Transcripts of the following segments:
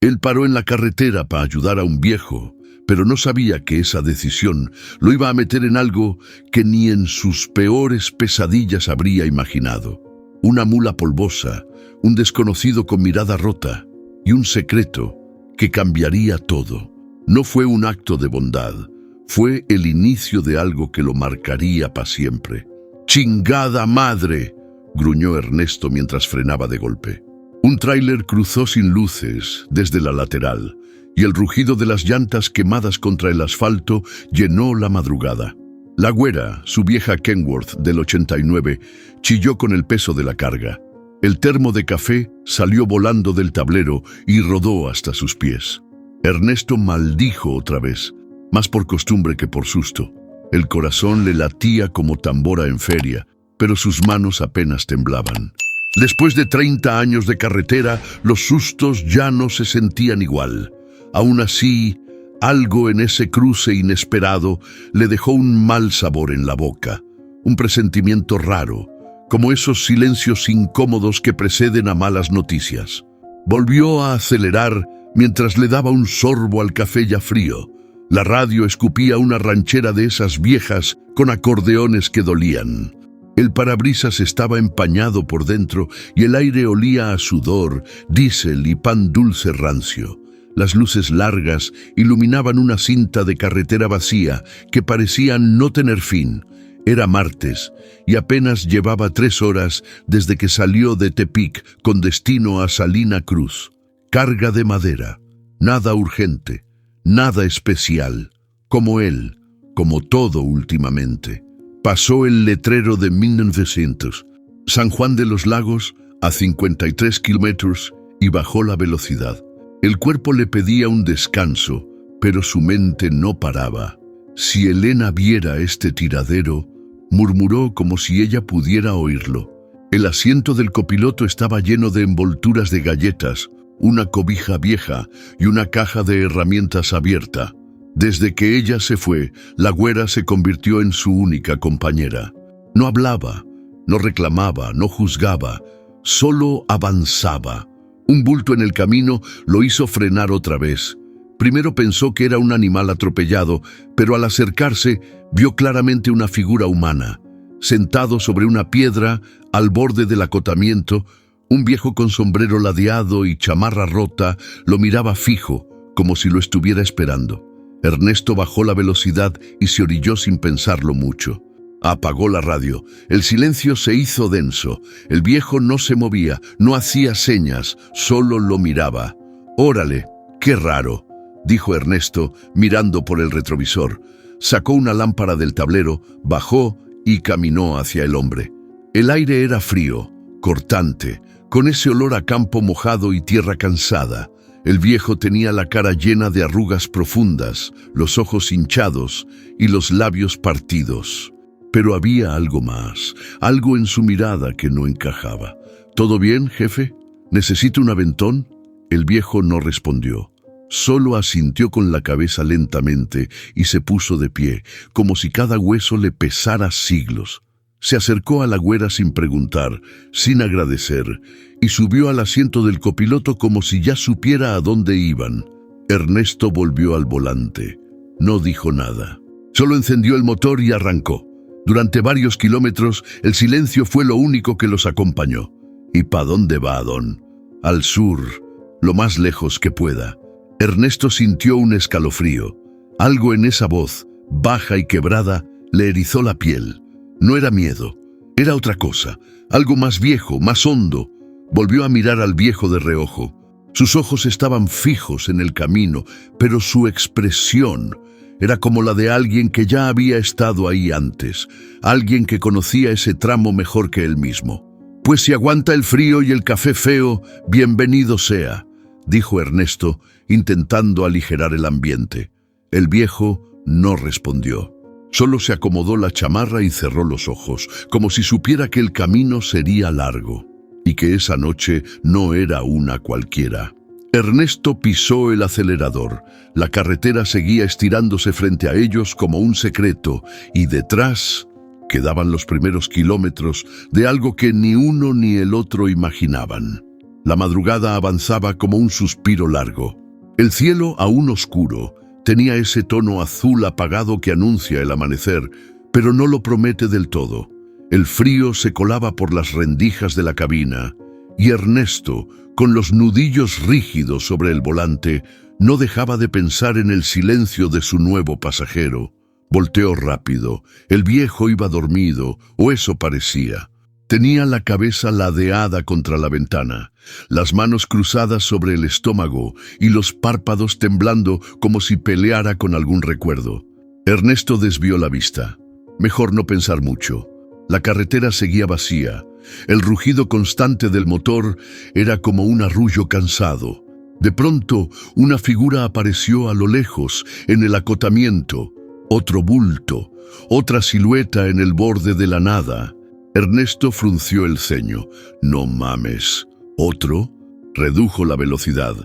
Él paró en la carretera para ayudar a un viejo, pero no sabía que esa decisión lo iba a meter en algo que ni en sus peores pesadillas habría imaginado. Una mula polvosa, un desconocido con mirada rota y un secreto que cambiaría todo. No fue un acto de bondad, fue el inicio de algo que lo marcaría para siempre. ¡Chingada madre!, gruñó Ernesto mientras frenaba de golpe. Un tráiler cruzó sin luces desde la lateral, y el rugido de las llantas quemadas contra el asfalto llenó la madrugada. La güera, su vieja Kenworth del 89, chilló con el peso de la carga. El termo de café salió volando del tablero y rodó hasta sus pies. Ernesto maldijo otra vez, más por costumbre que por susto. El corazón le latía como tambora en feria, pero sus manos apenas temblaban. Después de 30 años de carretera, los sustos ya no se sentían igual. Aún así, algo en ese cruce inesperado le dejó un mal sabor en la boca, un presentimiento raro, como esos silencios incómodos que preceden a malas noticias. Volvió a acelerar mientras le daba un sorbo al café ya frío. La radio escupía una ranchera de esas viejas con acordeones que dolían. El parabrisas estaba empañado por dentro y el aire olía a sudor, diésel y pan dulce rancio. Las luces largas iluminaban una cinta de carretera vacía que parecía no tener fin. Era martes y apenas llevaba 3 horas desde que salió de Tepic con destino a Salina Cruz. Carga de madera, nada urgente, nada especial, como él, como todo últimamente. Pasó el letrero de 1900, San Juan de los Lagos, a 53 kilómetros, y bajó la velocidad. El cuerpo le pedía un descanso, pero su mente no paraba. Si Elena viera este tiradero, murmuró como si ella pudiera oírlo. El asiento del copiloto estaba lleno de envolturas de galletas, una cobija vieja y una caja de herramientas abierta. Desde que ella se fue, la güera se convirtió en su única compañera. No hablaba, no reclamaba, no juzgaba, solo avanzaba. Un bulto en el camino lo hizo frenar otra vez. Primero pensó que era un animal atropellado, pero al acercarse vio claramente una figura humana. Sentado sobre una piedra, al borde del acotamiento, un viejo con sombrero ladeado y chamarra rota lo miraba fijo, como si lo estuviera esperando. Ernesto bajó la velocidad y se orilló sin pensarlo mucho. Apagó la radio. El silencio se hizo denso. El viejo no se movía, no hacía señas, solo lo miraba. «Órale, qué raro», dijo Ernesto, mirando por el retrovisor. Sacó una lámpara del tablero, bajó y caminó hacia el hombre. El aire era frío, cortante, con ese olor a campo mojado y tierra cansada. El viejo tenía la cara llena de arrugas profundas, los ojos hinchados y los labios partidos. Pero había algo más, algo en su mirada que no encajaba. «¿Todo bien, jefe? ¿Necesita un aventón?» El viejo no respondió. Solo asintió con la cabeza lentamente y se puso de pie, como si cada hueso le pesara siglos. Se acercó a la güera sin preguntar, sin agradecer, y subió al asiento del copiloto como si ya supiera a dónde iban. Ernesto volvió al volante. No dijo nada. Solo encendió el motor y arrancó. Durante varios kilómetros, el silencio fue lo único que los acompañó. ¿Y pa' dónde va, don? Al sur, lo más lejos que pueda. Ernesto sintió un escalofrío. Algo en esa voz, baja y quebrada, le erizó la piel. No era miedo, era otra cosa, algo más viejo, más hondo. Volvió a mirar al viejo de reojo. Sus ojos estaban fijos en el camino, pero su expresión era como la de alguien que ya había estado ahí antes, alguien que conocía ese tramo mejor que él mismo. «Pues si aguanta el frío y el café feo, bienvenido sea», dijo Ernesto, intentando aligerar el ambiente. El viejo no respondió. Solo se acomodó la chamarra y cerró los ojos, como si supiera que el camino sería largo y que esa noche no era una cualquiera. Ernesto pisó el acelerador. La carretera seguía estirándose frente a ellos como un secreto, y detrás quedaban los primeros kilómetros de algo que ni uno ni el otro imaginaban. La madrugada avanzaba como un suspiro largo. El cielo, aún oscuro, tenía ese tono azul apagado que anuncia el amanecer, pero no lo promete del todo. El frío se colaba por las rendijas de la cabina, y Ernesto, con los nudillos rígidos sobre el volante, no dejaba de pensar en el silencio de su nuevo pasajero. Volteó rápido. El viejo iba dormido, o eso parecía. Tenía la cabeza ladeada contra la ventana, las manos cruzadas sobre el estómago y los párpados temblando como si peleara con algún recuerdo. Ernesto desvió la vista. Mejor no pensar mucho. La carretera seguía vacía. El rugido constante del motor era como un arrullo cansado. De pronto, una figura apareció a lo lejos, en el acotamiento. Otro bulto, otra silueta en el borde de la nada. Ernesto frunció el ceño. «No mames». ¿Otro? Redujo la velocidad.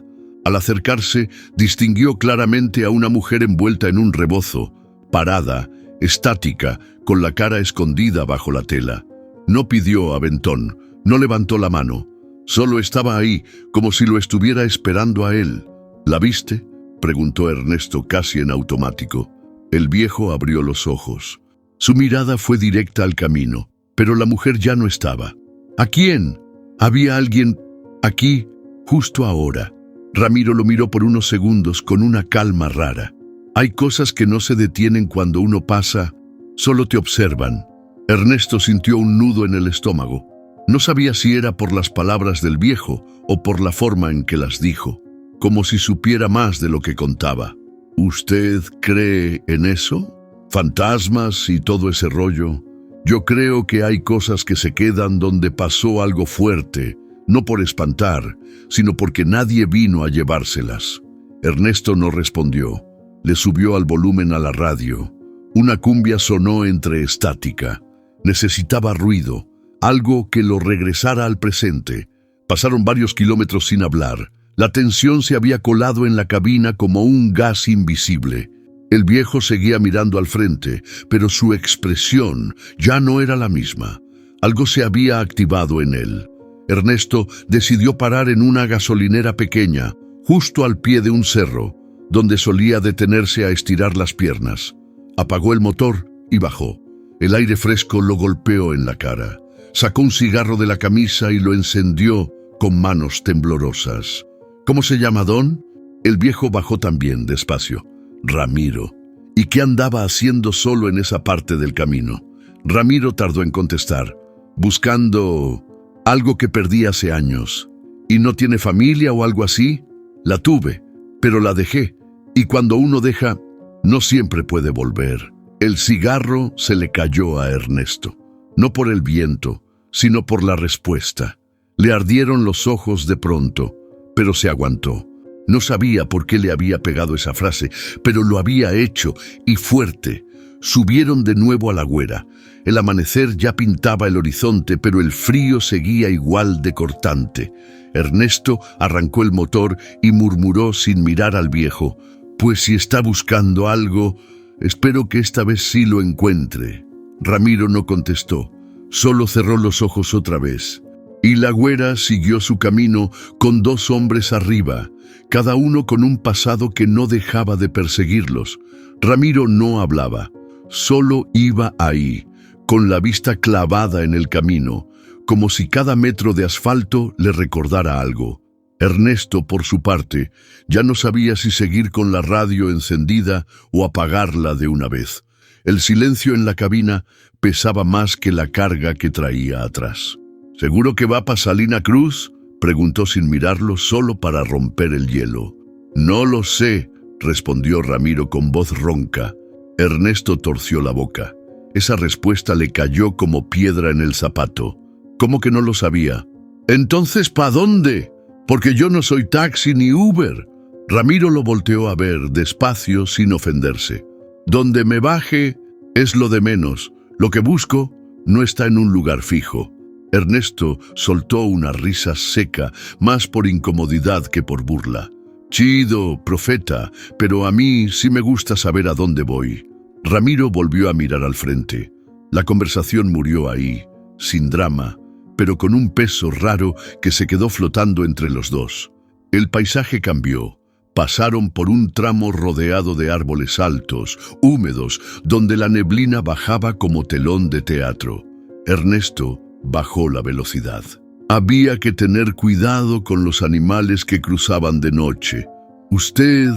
Al acercarse, distinguió claramente a una mujer envuelta en un rebozo, parada, estática, con la cara escondida bajo la tela. No pidió aventón, no levantó la mano. Solo estaba ahí, como si lo estuviera esperando a él. «¿La viste?», preguntó Ernesto casi en automático. El viejo abrió los ojos. Su mirada fue directa al camino, pero la mujer ya no estaba. ¿A quién? Había alguien aquí, justo ahora. Ramiro lo miró por unos segundos con una calma rara. Hay cosas que no se detienen cuando uno pasa, solo te observan. Ernesto sintió un nudo en el estómago. No sabía si era por las palabras del viejo o por la forma en que las dijo, como si supiera más de lo que contaba. ¿Usted cree en eso? ¿Fantasmas y todo ese rollo? Yo creo que hay cosas que se quedan donde pasó algo fuerte, no por espantar, sino porque nadie vino a llevárselas. Ernesto no respondió. Le subió al volumen a la radio. Una cumbia sonó entre estática. Necesitaba ruido, algo que lo regresara al presente. Pasaron varios kilómetros sin hablar. La tensión se había colado en la cabina como un gas invisible. El viejo seguía mirando al frente, pero su expresión ya no era la misma. Algo se había activado en él. Ernesto decidió parar en una gasolinera pequeña, justo al pie de un cerro, donde solía detenerse a estirar las piernas. Apagó el motor y bajó. El aire fresco lo golpeó en la cara. Sacó un cigarro de la camisa y lo encendió con manos temblorosas. «¿Cómo se llama, don?». El viejo bajó también despacio. «Ramiro». «¿Y qué andaba haciendo solo en esa parte del camino?». Ramiro tardó en contestar. «Buscando algo que perdí hace años». «¿Y no tiene familia o algo así?». «La tuve, pero la dejé. Y cuando uno deja, no siempre puede volver». El cigarro se le cayó a Ernesto. No por el viento, sino por la respuesta. Le ardieron los ojos de pronto, pero se aguantó. No sabía por qué le había pegado esa frase, pero lo había hecho, y fuerte. Subieron de nuevo a la güera. El amanecer ya pintaba el horizonte, pero el frío seguía igual de cortante. Ernesto arrancó el motor y murmuró sin mirar al viejo: «Pues si está buscando algo, espero que esta vez sí lo encuentre». Ramiro no contestó, solo cerró los ojos otra vez. Y la güera siguió su camino con dos hombres arriba, cada uno con un pasado que no dejaba de perseguirlos. Ramiro no hablaba, solo iba ahí, con la vista clavada en el camino, como si cada metro de asfalto le recordara algo. Ernesto, por su parte, ya no sabía si seguir con la radio encendida o apagarla de una vez. El silencio en la cabina pesaba más que la carga que traía atrás. «¿Seguro que va para Salina Cruz?», preguntó sin mirarlo, solo para romper el hielo. «No lo sé», respondió Ramiro con voz ronca. Ernesto torció la boca. Esa respuesta le cayó como piedra en el zapato. ¿Cómo que no lo sabía? «Entonces, ¿pa dónde? Porque yo no soy taxi ni Uber». Ramiro lo volteó a ver despacio, sin ofenderse. «Donde me baje es lo de menos. Lo que busco no está en un lugar fijo». Ernesto soltó una risa seca, más por incomodidad que por burla. «Chido, profeta, pero a mí sí me gusta saber a dónde voy». Ramiro volvió a mirar al frente. La conversación murió ahí, sin drama, pero con un peso raro que se quedó flotando entre los dos. El paisaje cambió. Pasaron por un tramo rodeado de árboles altos, húmedos, donde la neblina bajaba como telón de teatro. Ernesto bajó la velocidad. Había que tener cuidado con los animales que cruzaban de noche. «Usted»,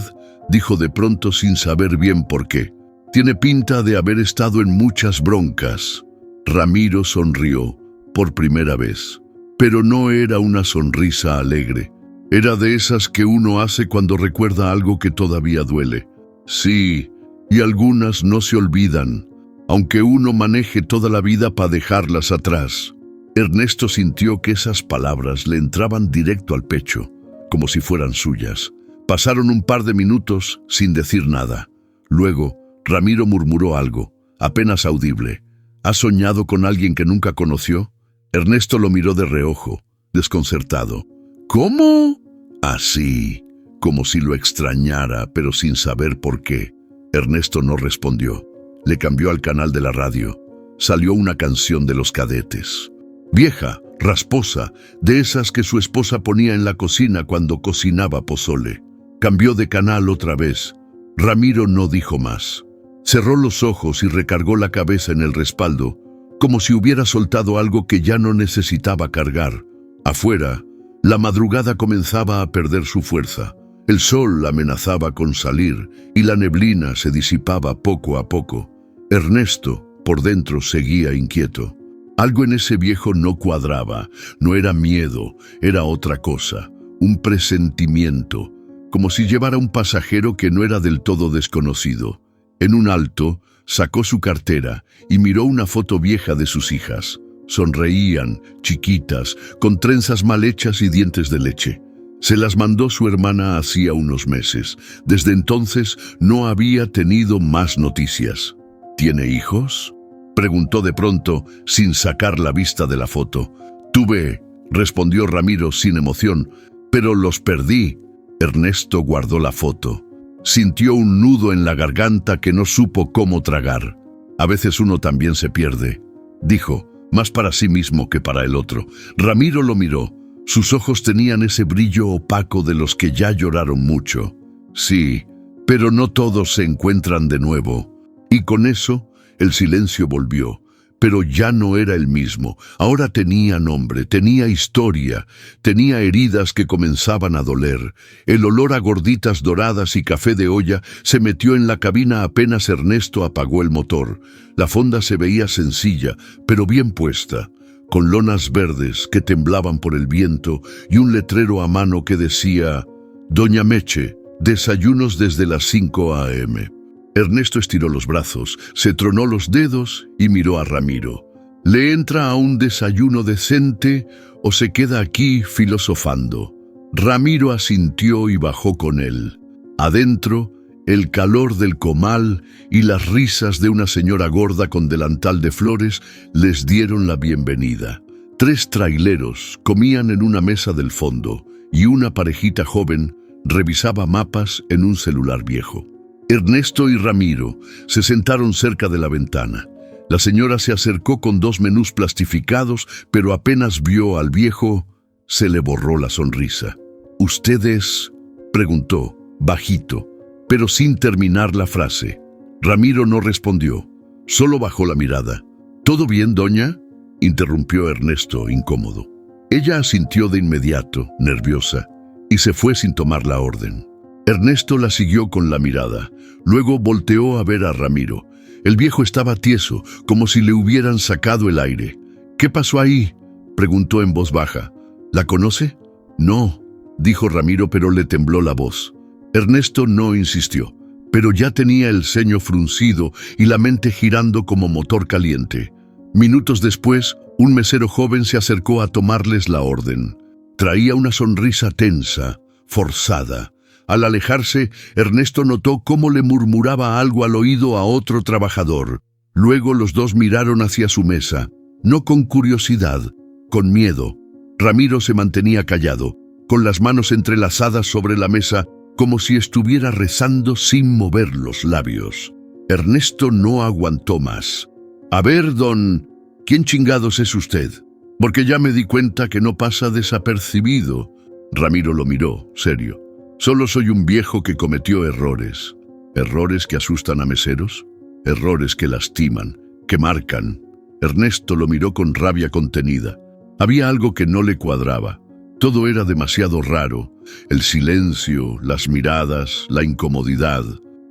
dijo de pronto sin saber bien por qué, «tiene pinta de haber estado en muchas broncas». Ramiro sonrió, por primera vez. Pero no era una sonrisa alegre. Era de esas que uno hace cuando recuerda algo que todavía duele. Sí, y algunas no se olvidan, aunque uno maneje toda la vida para dejarlas atrás. Ernesto sintió que esas palabras le entraban directo al pecho, como si fueran suyas. Pasaron un par de minutos sin decir nada. Luego, Ramiro murmuró algo, apenas audible. ¿Ha soñado con alguien que nunca conoció? Ernesto lo miró de reojo, desconcertado. ¿Cómo? Así, como si lo extrañara, pero sin saber por qué. Ernesto no respondió. Le cambió al canal de la radio. Salió una canción de Los Cadetes. Vieja, rasposa, de esas que su esposa ponía en la cocina cuando cocinaba pozole. Cambió de canal otra vez. Ramiro no dijo más. Cerró los ojos y recargó la cabeza en el respaldo, como si hubiera soltado algo que ya no necesitaba cargar. Afuera, la madrugada comenzaba a perder su fuerza. El sol amenazaba con salir y la neblina se disipaba poco a poco. Ernesto, por dentro, seguía inquieto. Algo en ese viejo no cuadraba. No era miedo, era otra cosa, un presentimiento, como si llevara un pasajero que no era del todo desconocido. En un alto, sacó su cartera y miró una foto vieja de sus hijas. Sonreían, chiquitas, con trenzas mal hechas y dientes de leche. Se las mandó su hermana hacía unos meses. Desde entonces no había tenido más noticias. ¿Tiene hijos?, preguntó de pronto, sin sacar la vista de la foto. «Tuve», respondió Ramiro sin emoción, «pero los perdí». Ernesto guardó la foto. Sintió un nudo en la garganta que no supo cómo tragar. «A veces uno también se pierde», dijo, más para sí mismo que para el otro. Ramiro lo miró. Sus ojos tenían ese brillo opaco de los que ya lloraron mucho. «Sí, pero no todos se encuentran de nuevo». Y con eso, el silencio volvió, pero ya no era el mismo. Ahora tenía nombre, tenía historia, tenía heridas que comenzaban a doler. El olor a gorditas doradas y café de olla se metió en la cabina apenas Ernesto apagó el motor. La fonda se veía sencilla, pero bien puesta, con lonas verdes que temblaban por el viento y un letrero a mano que decía: «Doña Meche, desayunos desde las 5 a.m». Ernesto estiró los brazos, se tronó los dedos y miró a Ramiro. ¿Le entra a un desayuno decente o se queda aquí filosofando? Ramiro asintió y bajó con él. Adentro, el calor del comal y las risas de una señora gorda con delantal de flores les dieron la bienvenida. 3 traileros comían en una mesa del fondo y una parejita joven revisaba mapas en un celular viejo. Ernesto y Ramiro se sentaron cerca de la ventana. La señora se acercó con 2 menús plastificados, pero apenas vio al viejo, se le borró la sonrisa. «¿Ustedes?», preguntó, bajito, pero sin terminar la frase. Ramiro no respondió, solo bajó la mirada. «¿Todo bien, doña?», interrumpió Ernesto, incómodo. Ella asintió de inmediato, nerviosa, y se fue sin tomar la orden. Ernesto la siguió con la mirada. Luego volteó a ver a Ramiro. El viejo estaba tieso, como si le hubieran sacado el aire. «¿Qué pasó ahí?», preguntó en voz baja. «¿La conoce?». «No», dijo Ramiro, pero le tembló la voz. Ernesto no insistió, pero ya tenía el ceño fruncido y la mente girando como motor caliente. Minutos después, un mesero joven se acercó a tomarles la orden. Traía una sonrisa tensa, forzada. Al alejarse, Ernesto notó cómo le murmuraba algo al oído a otro trabajador. Luego los dos miraron hacia su mesa, no con curiosidad, con miedo. Ramiro se mantenía callado, con las manos entrelazadas sobre la mesa, como si estuviera rezando sin mover los labios. Ernesto no aguantó más. «A ver, don, ¿quién chingados es usted?», Porque ya me di cuenta que no pasa desapercibido. Ramiro lo miró, serio. Solo soy un viejo que cometió errores. Errores que asustan a meseros, errores que lastiman, que marcan. Ernesto lo miró con rabia contenida. Había algo que no le cuadraba. Todo era demasiado raro. El silencio, las miradas, la incomodidad.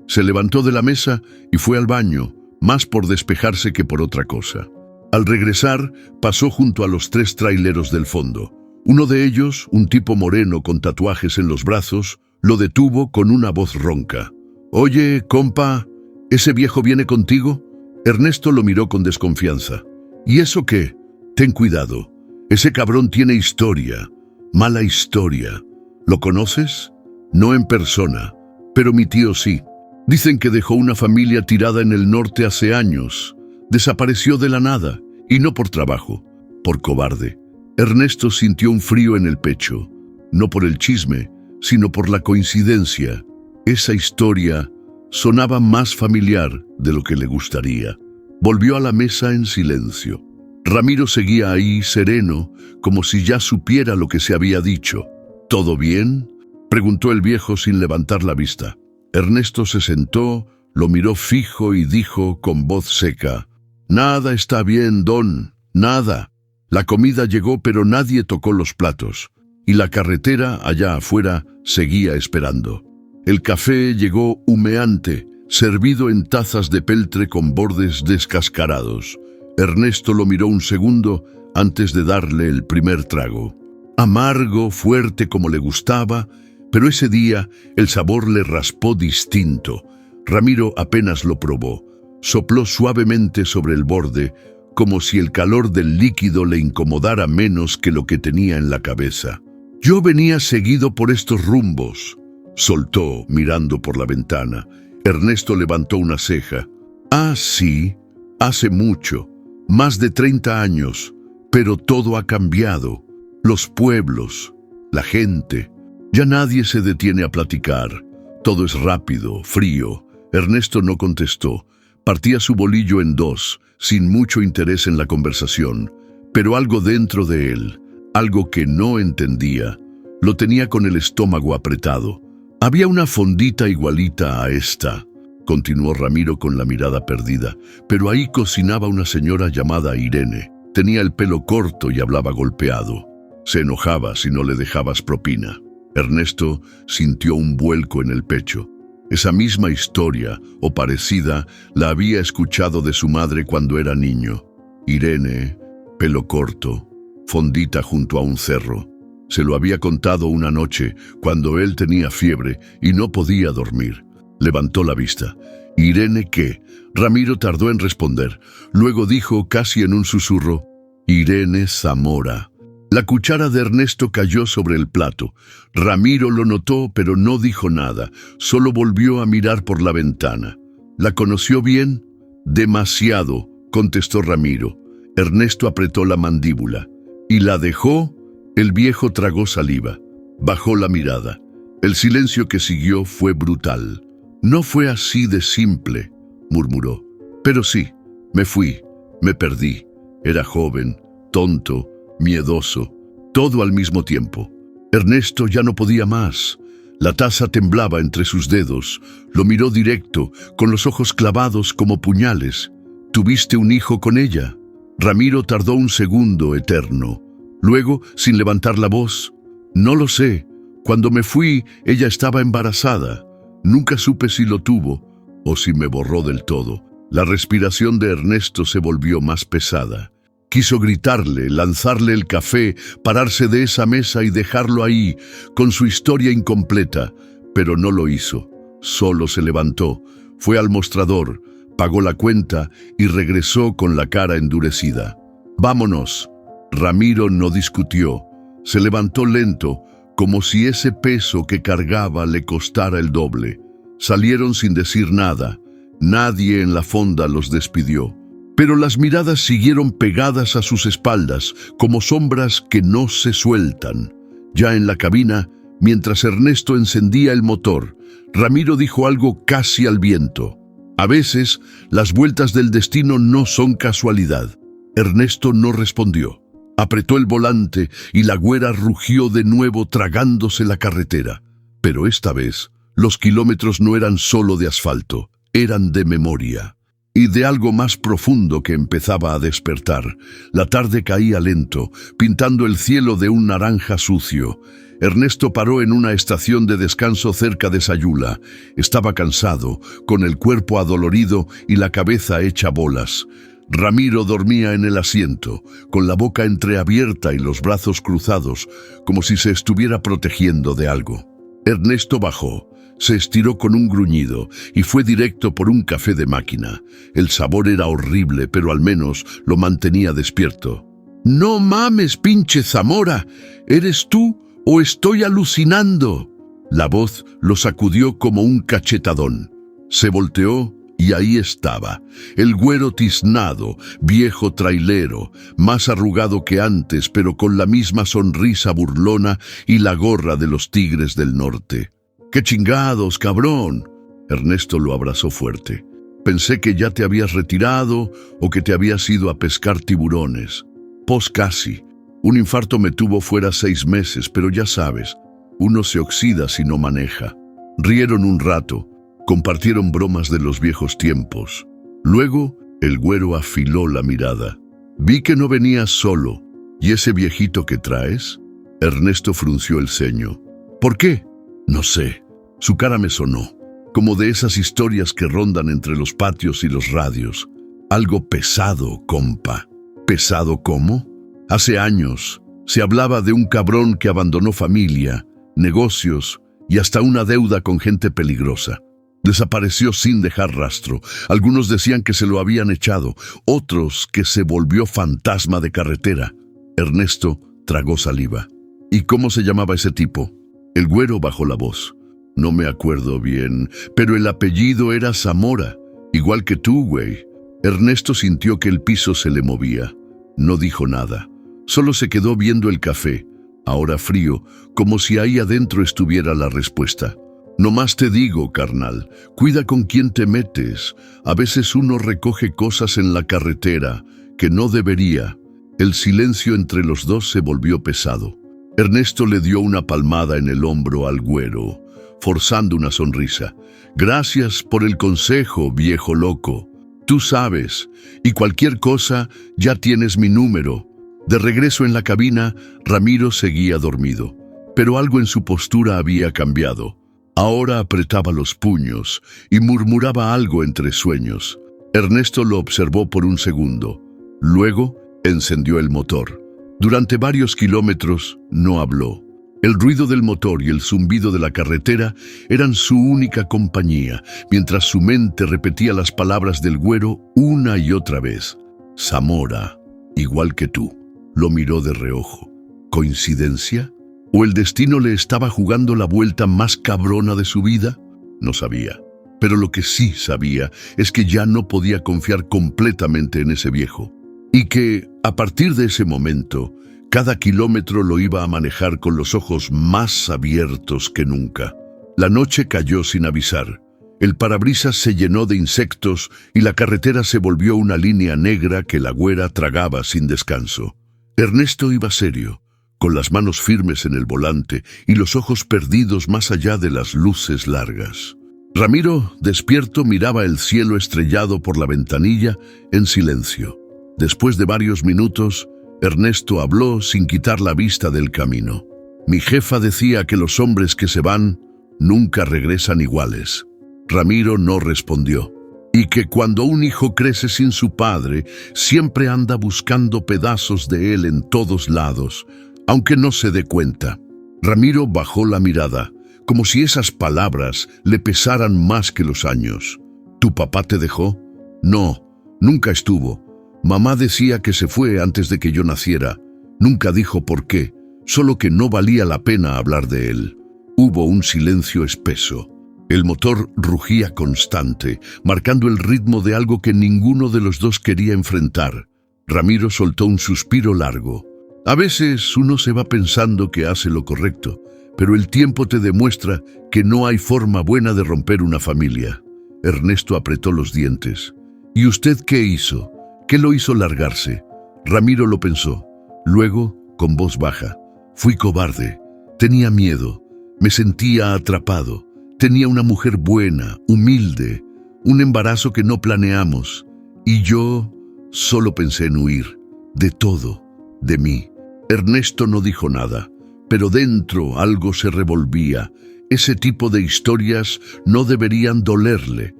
Se levantó de la mesa y fue al baño, más por despejarse que por otra cosa. Al regresar, pasó junto a los 3 traileros del fondo. Uno de ellos, un tipo moreno con tatuajes en los brazos, lo detuvo con una voz ronca. «Oye, compa, ¿ese viejo viene contigo?» Ernesto lo miró con desconfianza. «¿Y eso qué? Ten cuidado. Ese cabrón tiene historia, mala historia. ¿Lo conoces?» «No en persona, pero mi tío sí. Dicen que dejó una familia tirada en el norte hace años. Desapareció de la nada, y no por trabajo, por cobarde». Ernesto sintió un frío en el pecho, no por el chisme, sino por la coincidencia. Esa historia sonaba más familiar de lo que le gustaría. Volvió a la mesa en silencio. Ramiro seguía ahí, sereno, como si ya supiera lo que se había dicho. «¿Todo bien?», preguntó el viejo sin levantar la vista. Ernesto se sentó, lo miró fijo y dijo con voz seca: «Nada está bien, don, nada». La comida llegó, pero nadie tocó los platos, y la carretera, allá afuera, seguía esperando. El café llegó humeante, servido en tazas de peltre con bordes descascarados. Ernesto lo miró un segundo antes de darle el primer trago. Amargo, fuerte como le gustaba, pero ese día el sabor le raspó distinto. Ramiro apenas lo probó. Sopló suavemente sobre el borde, como si el calor del líquido le incomodara menos que lo que tenía en la cabeza. «Yo venía seguido por estos rumbos», soltó, mirando por la ventana. Ernesto levantó una ceja. «Ah, sí, hace mucho, más de 30 años, pero todo ha cambiado. Los pueblos, la gente, ya nadie se detiene a platicar. Todo es rápido, frío». Ernesto no contestó. Partía su bolillo en 2, sin mucho interés en la conversación, pero algo dentro de él, algo que no entendía, lo tenía con el estómago apretado. «Había una fondita igualita a esta», continuó Ramiro con la mirada perdida, «pero ahí cocinaba una señora llamada Irene. Tenía el pelo corto y hablaba golpeado. Se enojaba si no le dejabas propina». Ernesto sintió un vuelco en el pecho. Esa misma historia, o parecida, la había escuchado de su madre cuando era niño. Irene, pelo corto, fondita junto a un cerro. Se lo había contado una noche, cuando él tenía fiebre y no podía dormir. Levantó la vista. «¿Irene qué?». Ramiro tardó en responder. Luego dijo, casi en un susurro: «Irene Zamora». La cuchara de Ernesto cayó sobre el plato. Ramiro lo notó, pero no dijo nada. Solo volvió a mirar por la ventana. «¿La conoció bien?». «Demasiado», contestó Ramiro. Ernesto apretó la mandíbula. «¿Y la dejó?». El viejo tragó saliva. Bajó la mirada. El silencio que siguió fue brutal. «No fue así de simple», murmuró. «Pero sí, me fui, me perdí. Era joven, tonto, miedoso, todo al mismo tiempo». Ernesto ya no podía más. La taza temblaba entre sus dedos. Lo miró directo, con los ojos clavados como puñales. «¿Tuviste un hijo con ella?». Ramiro tardó un segundo eterno. Luego, sin levantar la voz: «No lo sé. Cuando me fui, ella estaba embarazada. Nunca supe si lo tuvo o si me borró del todo». La respiración de Ernesto se volvió más pesada. Quiso gritarle, lanzarle el café, pararse de esa mesa y dejarlo ahí, con su historia incompleta, pero no lo hizo. Solo se levantó, fue al mostrador, pagó la cuenta y regresó con la cara endurecida. «Vámonos». Ramiro no discutió. Se levantó lento, como si ese peso que cargaba le costara el doble. Salieron sin decir nada. Nadie en la fonda los despidió. Pero las miradas siguieron pegadas a sus espaldas, como sombras que no se sueltan. Ya en la cabina, mientras Ernesto encendía el motor, Ramiro dijo algo casi al viento. «A veces, las vueltas del destino no son casualidad». Ernesto no respondió. Apretó el volante y la güera rugió de nuevo tragándose la carretera. Pero esta vez, los kilómetros no eran solo de asfalto, eran de memoria. Y de algo más profundo que empezaba a despertar. La tarde caía lento, pintando el cielo de un naranja sucio. Ernesto paró en una estación de descanso cerca de Sayula. Estaba cansado, con el cuerpo adolorido y la cabeza hecha bolas. Ramiro dormía en el asiento, con la boca entreabierta y los brazos cruzados, como si se estuviera protegiendo de algo. Ernesto bajó, se estiró con un gruñido y fue directo por un café de máquina. El sabor era horrible, pero al menos lo mantenía despierto. «No mames, pinche Zamora, ¿eres tú o estoy alucinando?» La voz lo sacudió como un cachetadón. Se volteó y ahí estaba, el güero tiznado, viejo trailero, más arrugado que antes, pero con la misma sonrisa burlona y la gorra de los Tigres del Norte. «¡Qué chingados, cabrón!» Ernesto lo abrazó fuerte. «Pensé que ya te habías retirado o que te habías ido a pescar tiburones. Pues casi. Un infarto me tuvo fuera 6 meses, pero ya sabes, uno se oxida si no maneja». Rieron un rato. Compartieron bromas de los viejos tiempos. Luego, el güero afiló la mirada. «Vi que no venías solo. ¿Y ese viejito que traes?» Ernesto frunció el ceño. «¿Por qué?» «No sé». Su cara me sonó, como de esas historias que rondan entre los patios y los radios. Algo pesado, compa. ¿Pesado cómo? Hace años se hablaba de un cabrón que abandonó familia, negocios y hasta una deuda con gente peligrosa. Desapareció sin dejar rastro. Algunos decían que se lo habían echado, otros que se volvió fantasma de carretera. Ernesto tragó saliva. ¿Y cómo se llamaba ese tipo? El güero bajó la voz. «No me acuerdo bien, pero el apellido era Zamora, igual que tú, güey». Ernesto sintió que el piso se le movía. No dijo nada. Solo se quedó viendo el café, ahora frío, como si ahí adentro estuviera la respuesta. «No más te digo, carnal, cuida con quién te metes. A veces uno recoge cosas en la carretera que no debería». El silencio entre los dos se volvió pesado. Ernesto le dio una palmada en el hombro al güero, forzando una sonrisa. «Gracias por el consejo, viejo loco. Tú sabes, y cualquier cosa, ya tienes mi número». De regreso en la cabina, Ramiro seguía dormido, pero algo en su postura había cambiado. Ahora apretaba los puños y murmuraba algo entre sueños. Ernesto lo observó por un segundo. Luego encendió el motor. Durante varios kilómetros no habló. El ruido del motor y el zumbido de la carretera eran su única compañía, mientras su mente repetía las palabras del güero una y otra vez. «Zamora, igual que tú». Lo miró de reojo. ¿Coincidencia? ¿O el destino le estaba jugando la vuelta más cabrona de su vida? No sabía. Pero lo que sí sabía es que ya no podía confiar completamente en ese viejo. Y que, a partir de ese momento, cada kilómetro lo iba a manejar con los ojos más abiertos que nunca. La noche cayó sin avisar. El parabrisas se llenó de insectos y la carretera se volvió una línea negra que la güera tragaba sin descanso. Ernesto iba serio, con las manos firmes en el volante y los ojos perdidos más allá de las luces largas. Ramiro, despierto, miraba el cielo estrellado por la ventanilla en silencio. Después de varios minutos, Ernesto habló sin quitar la vista del camino. «Mi jefa decía que los hombres que se van nunca regresan iguales». Ramiro no respondió. «Y que cuando un hijo crece sin su padre, siempre anda buscando pedazos de él en todos lados, aunque no se dé cuenta». Ramiro bajó la mirada, como si esas palabras le pesaran más que los años. «¿Tu papá te dejó?» «No, nunca estuvo. Mamá decía que se fue antes de que yo naciera. Nunca dijo por qué, solo que no valía la pena hablar de él». Hubo un silencio espeso. El motor rugía constante, marcando el ritmo de algo que ninguno de los dos quería enfrentar. Ramiro soltó un suspiro largo. A veces uno se va pensando que hace lo correcto, pero el tiempo te demuestra que no hay forma buena de romper una familia. Ernesto apretó los dientes. «¿Y usted qué hizo? ¿Qué lo hizo largarse?» Ramiro lo pensó. Luego, con voz baja, fui cobarde, tenía miedo, me sentía atrapado, tenía una mujer buena, humilde, un embarazo que no planeamos, y yo solo pensé en huir, de todo, de mí. Ernesto no dijo nada, pero dentro algo se revolvía. Ese tipo de historias no deberían dolerle,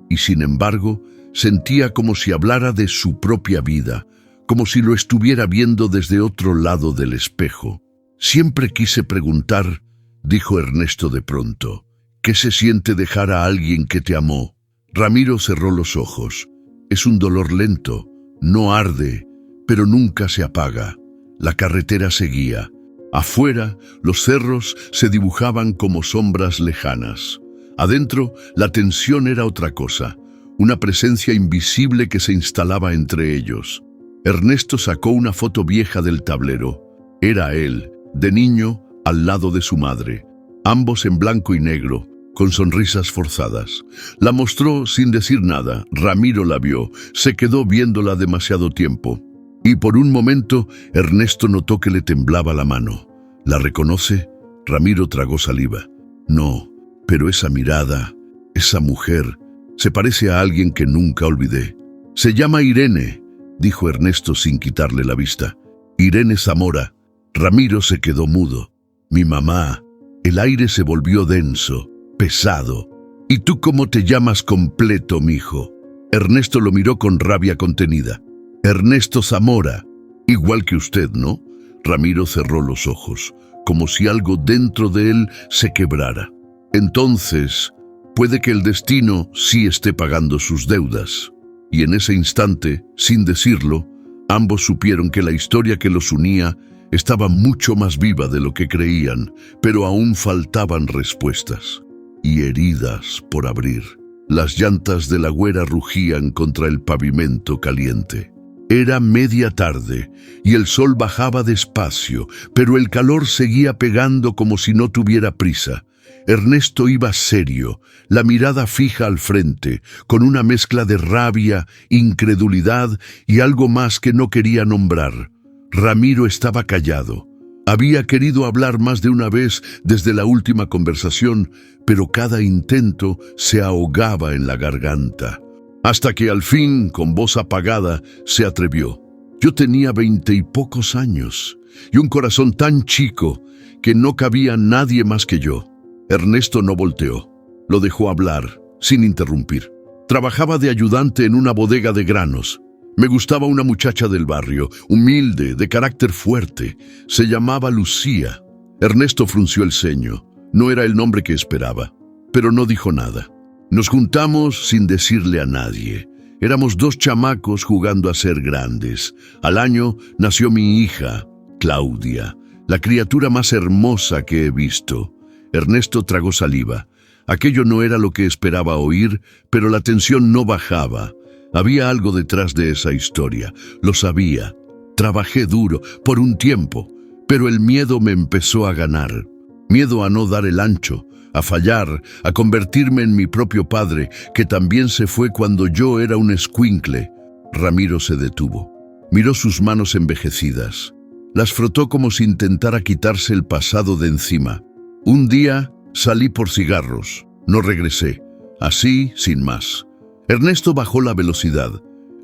y sin embargo, sentía como si hablara de su propia vida, como si lo estuviera viendo desde otro lado del espejo. Siempre quise preguntar, dijo Ernesto de pronto, ¿qué se siente dejar a alguien que te amó? Ramiro cerró los ojos. Es un dolor lento, no arde, pero nunca se apaga. La carretera seguía. Afuera, los cerros se dibujaban como sombras lejanas. Adentro, la tensión era otra cosa, una presencia invisible que se instalaba entre ellos. Ernesto sacó una foto vieja del tablero. Era él, de niño, al lado de su madre, ambos en blanco y negro, con sonrisas forzadas. La mostró sin decir nada. Ramiro la vio, se quedó viéndola demasiado tiempo. Y por un momento, Ernesto notó que le temblaba la mano. ¿La reconoce? Ramiro tragó saliva. No, pero esa mirada, esa mujer, se parece a alguien que nunca olvidé. Se llama Irene, dijo Ernesto sin quitarle la vista. Irene Zamora. Ramiro se quedó mudo. Mi mamá. El aire se volvió denso, pesado. ¿Y tú cómo te llamas completo, mijo? Ernesto lo miró con rabia contenida. Ernesto Zamora. Igual que usted, ¿no? Ramiro cerró los ojos, como si algo dentro de él se quebrara. Entonces, puede que el destino sí esté pagando sus deudas. Y en ese instante, sin decirlo, ambos supieron que la historia que los unía estaba mucho más viva de lo que creían, pero aún faltaban respuestas y heridas por abrir. Las llantas de la güera rugían contra el pavimento caliente. Era media tarde y el sol bajaba despacio, pero el calor seguía pegando como si no tuviera prisa. Ernesto iba serio, la mirada fija al frente, con una mezcla de rabia, incredulidad y algo más que no quería nombrar. Ramiro estaba callado. Había querido hablar más de una vez desde la última conversación, pero cada intento se ahogaba en la garganta. Hasta que al fin, con voz apagada, se atrevió. Yo tenía 20 y pocos años, y un corazón tan chico que no cabía nadie más que yo. Ernesto no volteó. Lo dejó hablar, sin interrumpir. Trabajaba de ayudante en una bodega de granos. Me gustaba una muchacha del barrio, humilde, de carácter fuerte. Se llamaba Lucía. Ernesto frunció el ceño. No era el nombre que esperaba, pero no dijo nada. Nos juntamos sin decirle a nadie. Éramos dos chamacos jugando a ser grandes. Al año nació mi hija, Claudia, la criatura más hermosa que he visto. Ernesto tragó saliva. Aquello no era lo que esperaba oír, pero la tensión no bajaba. Había algo detrás de esa historia, lo sabía. Trabajé duro, por un tiempo, pero el miedo me empezó a ganar. Miedo a no dar el ancho, a fallar, a convertirme en mi propio padre, que también se fue cuando yo era un escuincle. Ramiro se detuvo. Miró sus manos envejecidas. Las frotó como si intentara quitarse el pasado de encima. Un día salí por cigarros. No regresé. Así, sin más. Ernesto bajó la velocidad.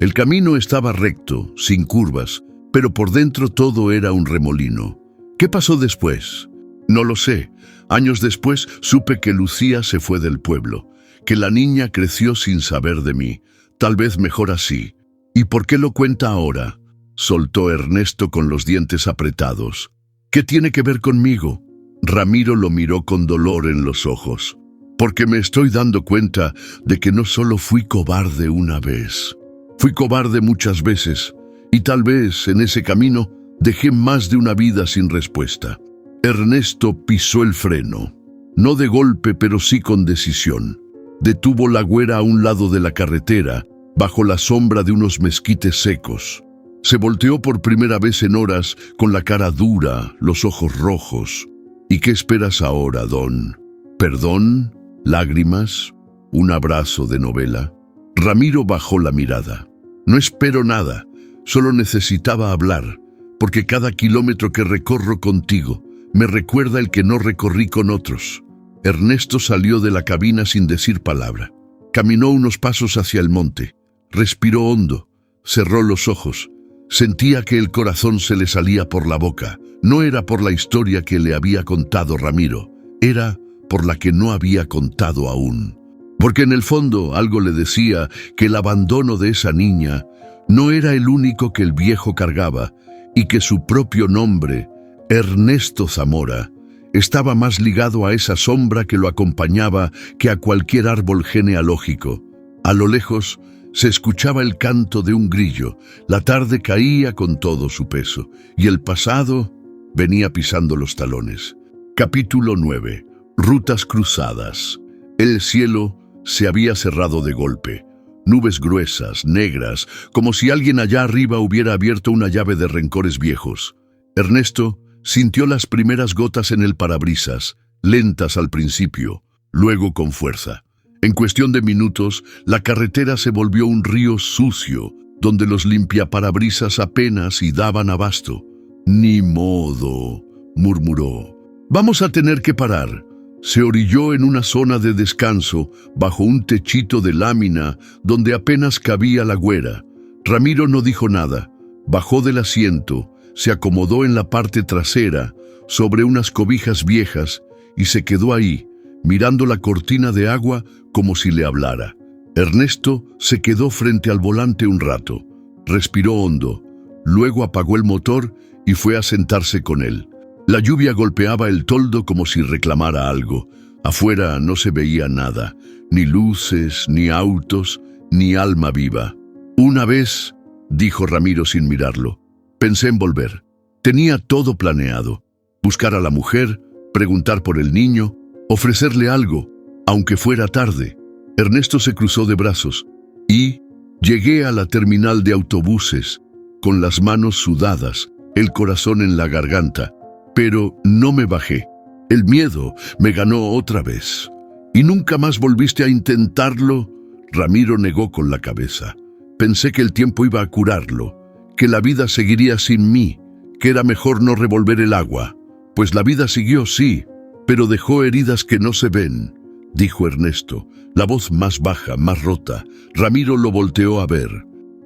El camino estaba recto, sin curvas, pero por dentro todo era un remolino. ¿Qué pasó después? No lo sé. Años después supe que Lucía se fue del pueblo, que la niña creció sin saber de mí. Tal vez mejor así. ¿Y por qué lo cuenta ahora? Soltó Ernesto con los dientes apretados. ¿Qué tiene que ver conmigo? Ramiro lo miró con dolor en los ojos. Porque me estoy dando cuenta de que no solo fui cobarde una vez. Fui cobarde muchas veces, y tal vez en ese camino dejé más de una vida sin respuesta. Ernesto pisó el freno, no de golpe, pero sí con decisión. Detuvo la güera a un lado de la carretera, bajo la sombra de unos mezquites secos. Se volteó por primera vez en horas, con la cara dura, los ojos rojos. ¿Y qué esperas ahora, Don? ¿Perdón? ¿Lágrimas? ¿Un abrazo de novela? Ramiro bajó la mirada. No espero nada, solo necesitaba hablar, porque cada kilómetro que recorro contigo me recuerda el que no recorrí con otros. Ernesto salió de la cabina sin decir palabra. Caminó unos pasos hacia el monte, respiró hondo, cerró los ojos. Sentía que el corazón se le salía por la boca. No era por la historia que le había contado Ramiro, era por la que no había contado aún. Porque en el fondo algo le decía que el abandono de esa niña no era el único que el viejo cargaba y que su propio nombre, Ernesto Zamora, estaba más ligado a esa sombra que lo acompañaba que a cualquier árbol genealógico. A lo lejos se escuchaba el canto de un grillo, la tarde caía con todo su peso y el pasado venía pisando los talones. Capítulo 9. Rutas cruzadas. El cielo se había cerrado de golpe. Nubes gruesas, negras, como si alguien allá arriba hubiera abierto una llave de rencores viejos. Ernesto sintió las primeras gotas en el parabrisas, lentas al principio, luego con fuerza. En cuestión de minutos, la carretera se volvió un río sucio, donde los limpiaparabrisas apenas y daban abasto. «Ni modo», murmuró. «Vamos a tener que parar». Se orilló en una zona de descanso, bajo un techito de lámina, donde apenas cabía la güera. Ramiro no dijo nada. Bajó del asiento, se acomodó en la parte trasera, sobre unas cobijas viejas, y se quedó ahí, mirando la cortina de agua como si le hablara. Ernesto se quedó frente al volante un rato. Respiró hondo, luego apagó el motor y fue a sentarse con él. La lluvia golpeaba el toldo como si reclamara algo. Afuera no se veía nada, ni luces, ni autos, ni alma viva. «Una vez», dijo Ramiro sin mirarlo, «pensé en volver. Tenía todo planeado. Buscar a la mujer, preguntar por el niño, ofrecerle algo, aunque fuera tarde». Ernesto se cruzó de brazos y llegué a la terminal de autobuses, con las manos sudadas, el corazón en la garganta. Pero no me bajé. El miedo me ganó otra vez. ¿Y nunca más volviste a intentarlo? Ramiro negó con la cabeza. Pensé que el tiempo iba a curarlo, que la vida seguiría sin mí, que era mejor no revolver el agua. Pues la vida siguió, sí, pero dejó heridas que no se ven, dijo Ernesto, la voz más baja, más rota. Ramiro lo volteó a ver.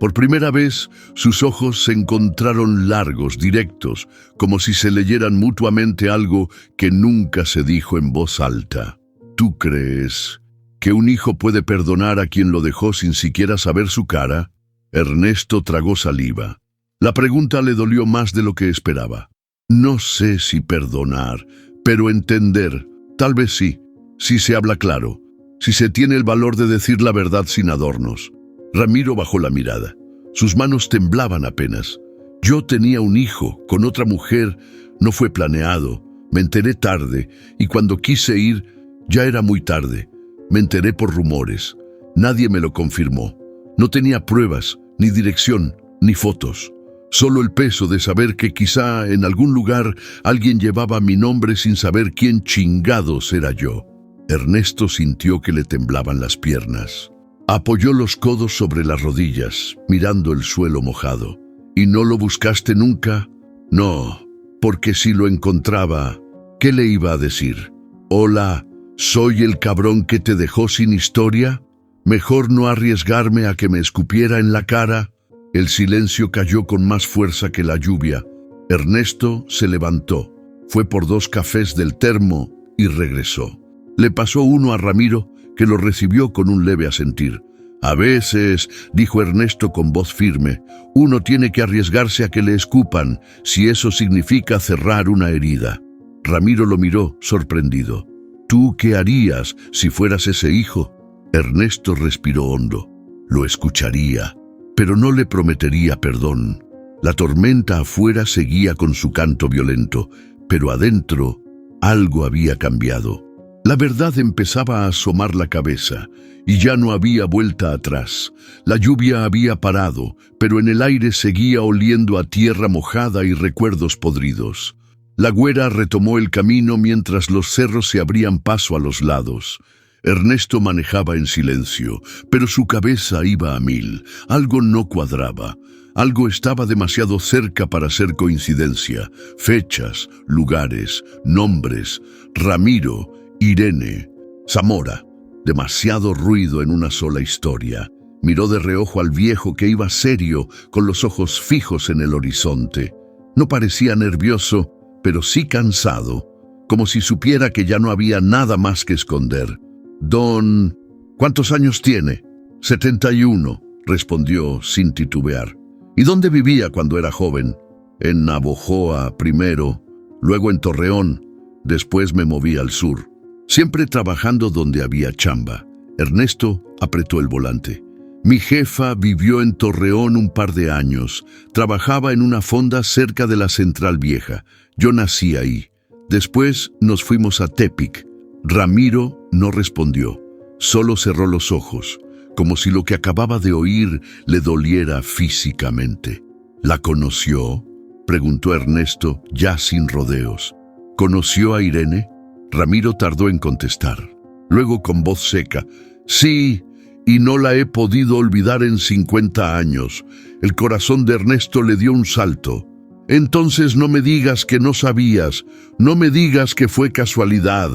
Por primera vez, sus ojos se encontraron largos, directos, como si se leyeran mutuamente algo que nunca se dijo en voz alta. ¿Tú crees que un hijo puede perdonar a quien lo dejó sin siquiera saber su cara? Ernesto tragó saliva. La pregunta le dolió más de lo que esperaba. No sé si perdonar, pero entender, tal vez sí, si se habla claro, si se tiene el valor de decir la verdad sin adornos. Ramiro bajó la mirada. Sus manos temblaban apenas. Yo tenía un hijo con otra mujer. No fue planeado. Me enteré tarde y cuando quise ir ya era muy tarde. Me enteré por rumores. Nadie me lo confirmó. No tenía pruebas, ni dirección, ni fotos. Solo el peso de saber que quizá en algún lugar alguien llevaba mi nombre sin saber quién chingados era yo. Ernesto sintió que le temblaban las piernas. Apoyó los codos sobre las rodillas, mirando el suelo mojado. ¿Y no lo buscaste nunca? No, porque si lo encontraba, ¿qué le iba a decir? Hola, ¿soy el cabrón que te dejó sin historia? Mejor no arriesgarme a que me escupiera en la cara. El silencio cayó con más fuerza que la lluvia. Ernesto se levantó, fue por 2 cafés del termo y regresó. Le pasó uno a Ramiro, que lo recibió con un leve asentir. A veces, dijo Ernesto con voz firme, uno tiene que arriesgarse a que le escupan, si eso significa cerrar una herida. Ramiro lo miró, sorprendido. ¿Tú qué harías si fueras ese hijo? Ernesto respiró hondo. Lo escucharía, pero no le prometería perdón. La tormenta afuera seguía con su canto violento, pero adentro algo había cambiado. La verdad empezaba a asomar la cabeza, y ya no había vuelta atrás. La lluvia había parado, pero en el aire seguía oliendo a tierra mojada y recuerdos podridos. La güera retomó el camino mientras los cerros se abrían paso a los lados. Ernesto manejaba en silencio, pero su cabeza iba a 1000. Algo no cuadraba. Algo estaba demasiado cerca para ser coincidencia. Fechas, lugares, nombres. Ramiro, Irene, Zamora. Demasiado ruido en una sola historia. Miró de reojo al viejo que iba serio, con los ojos fijos en el horizonte. No parecía nervioso, pero sí cansado, como si supiera que ya no había nada más que esconder. Don... ¿Cuántos años tiene? 71, respondió sin titubear. ¿Y dónde vivía cuando era joven? En Navojoa primero, luego en Torreón, después me moví al sur. Siempre trabajando donde había chamba. Ernesto apretó el volante. Mi jefa vivió en Torreón un par de años. Trabajaba en una fonda cerca de la Central Vieja. Yo nací ahí. Después nos fuimos a Tepic. Ramiro no respondió. Solo cerró los ojos, como si lo que acababa de oír le doliera físicamente. ¿La conoció?, preguntó Ernesto, ya sin rodeos. ¿Conoció a Irene? Ramiro tardó en contestar. Luego, con voz seca: sí, y no la he podido olvidar en 50 años. El corazón de Ernesto le dio un salto. Entonces no me digas que no sabías, no me digas que fue casualidad.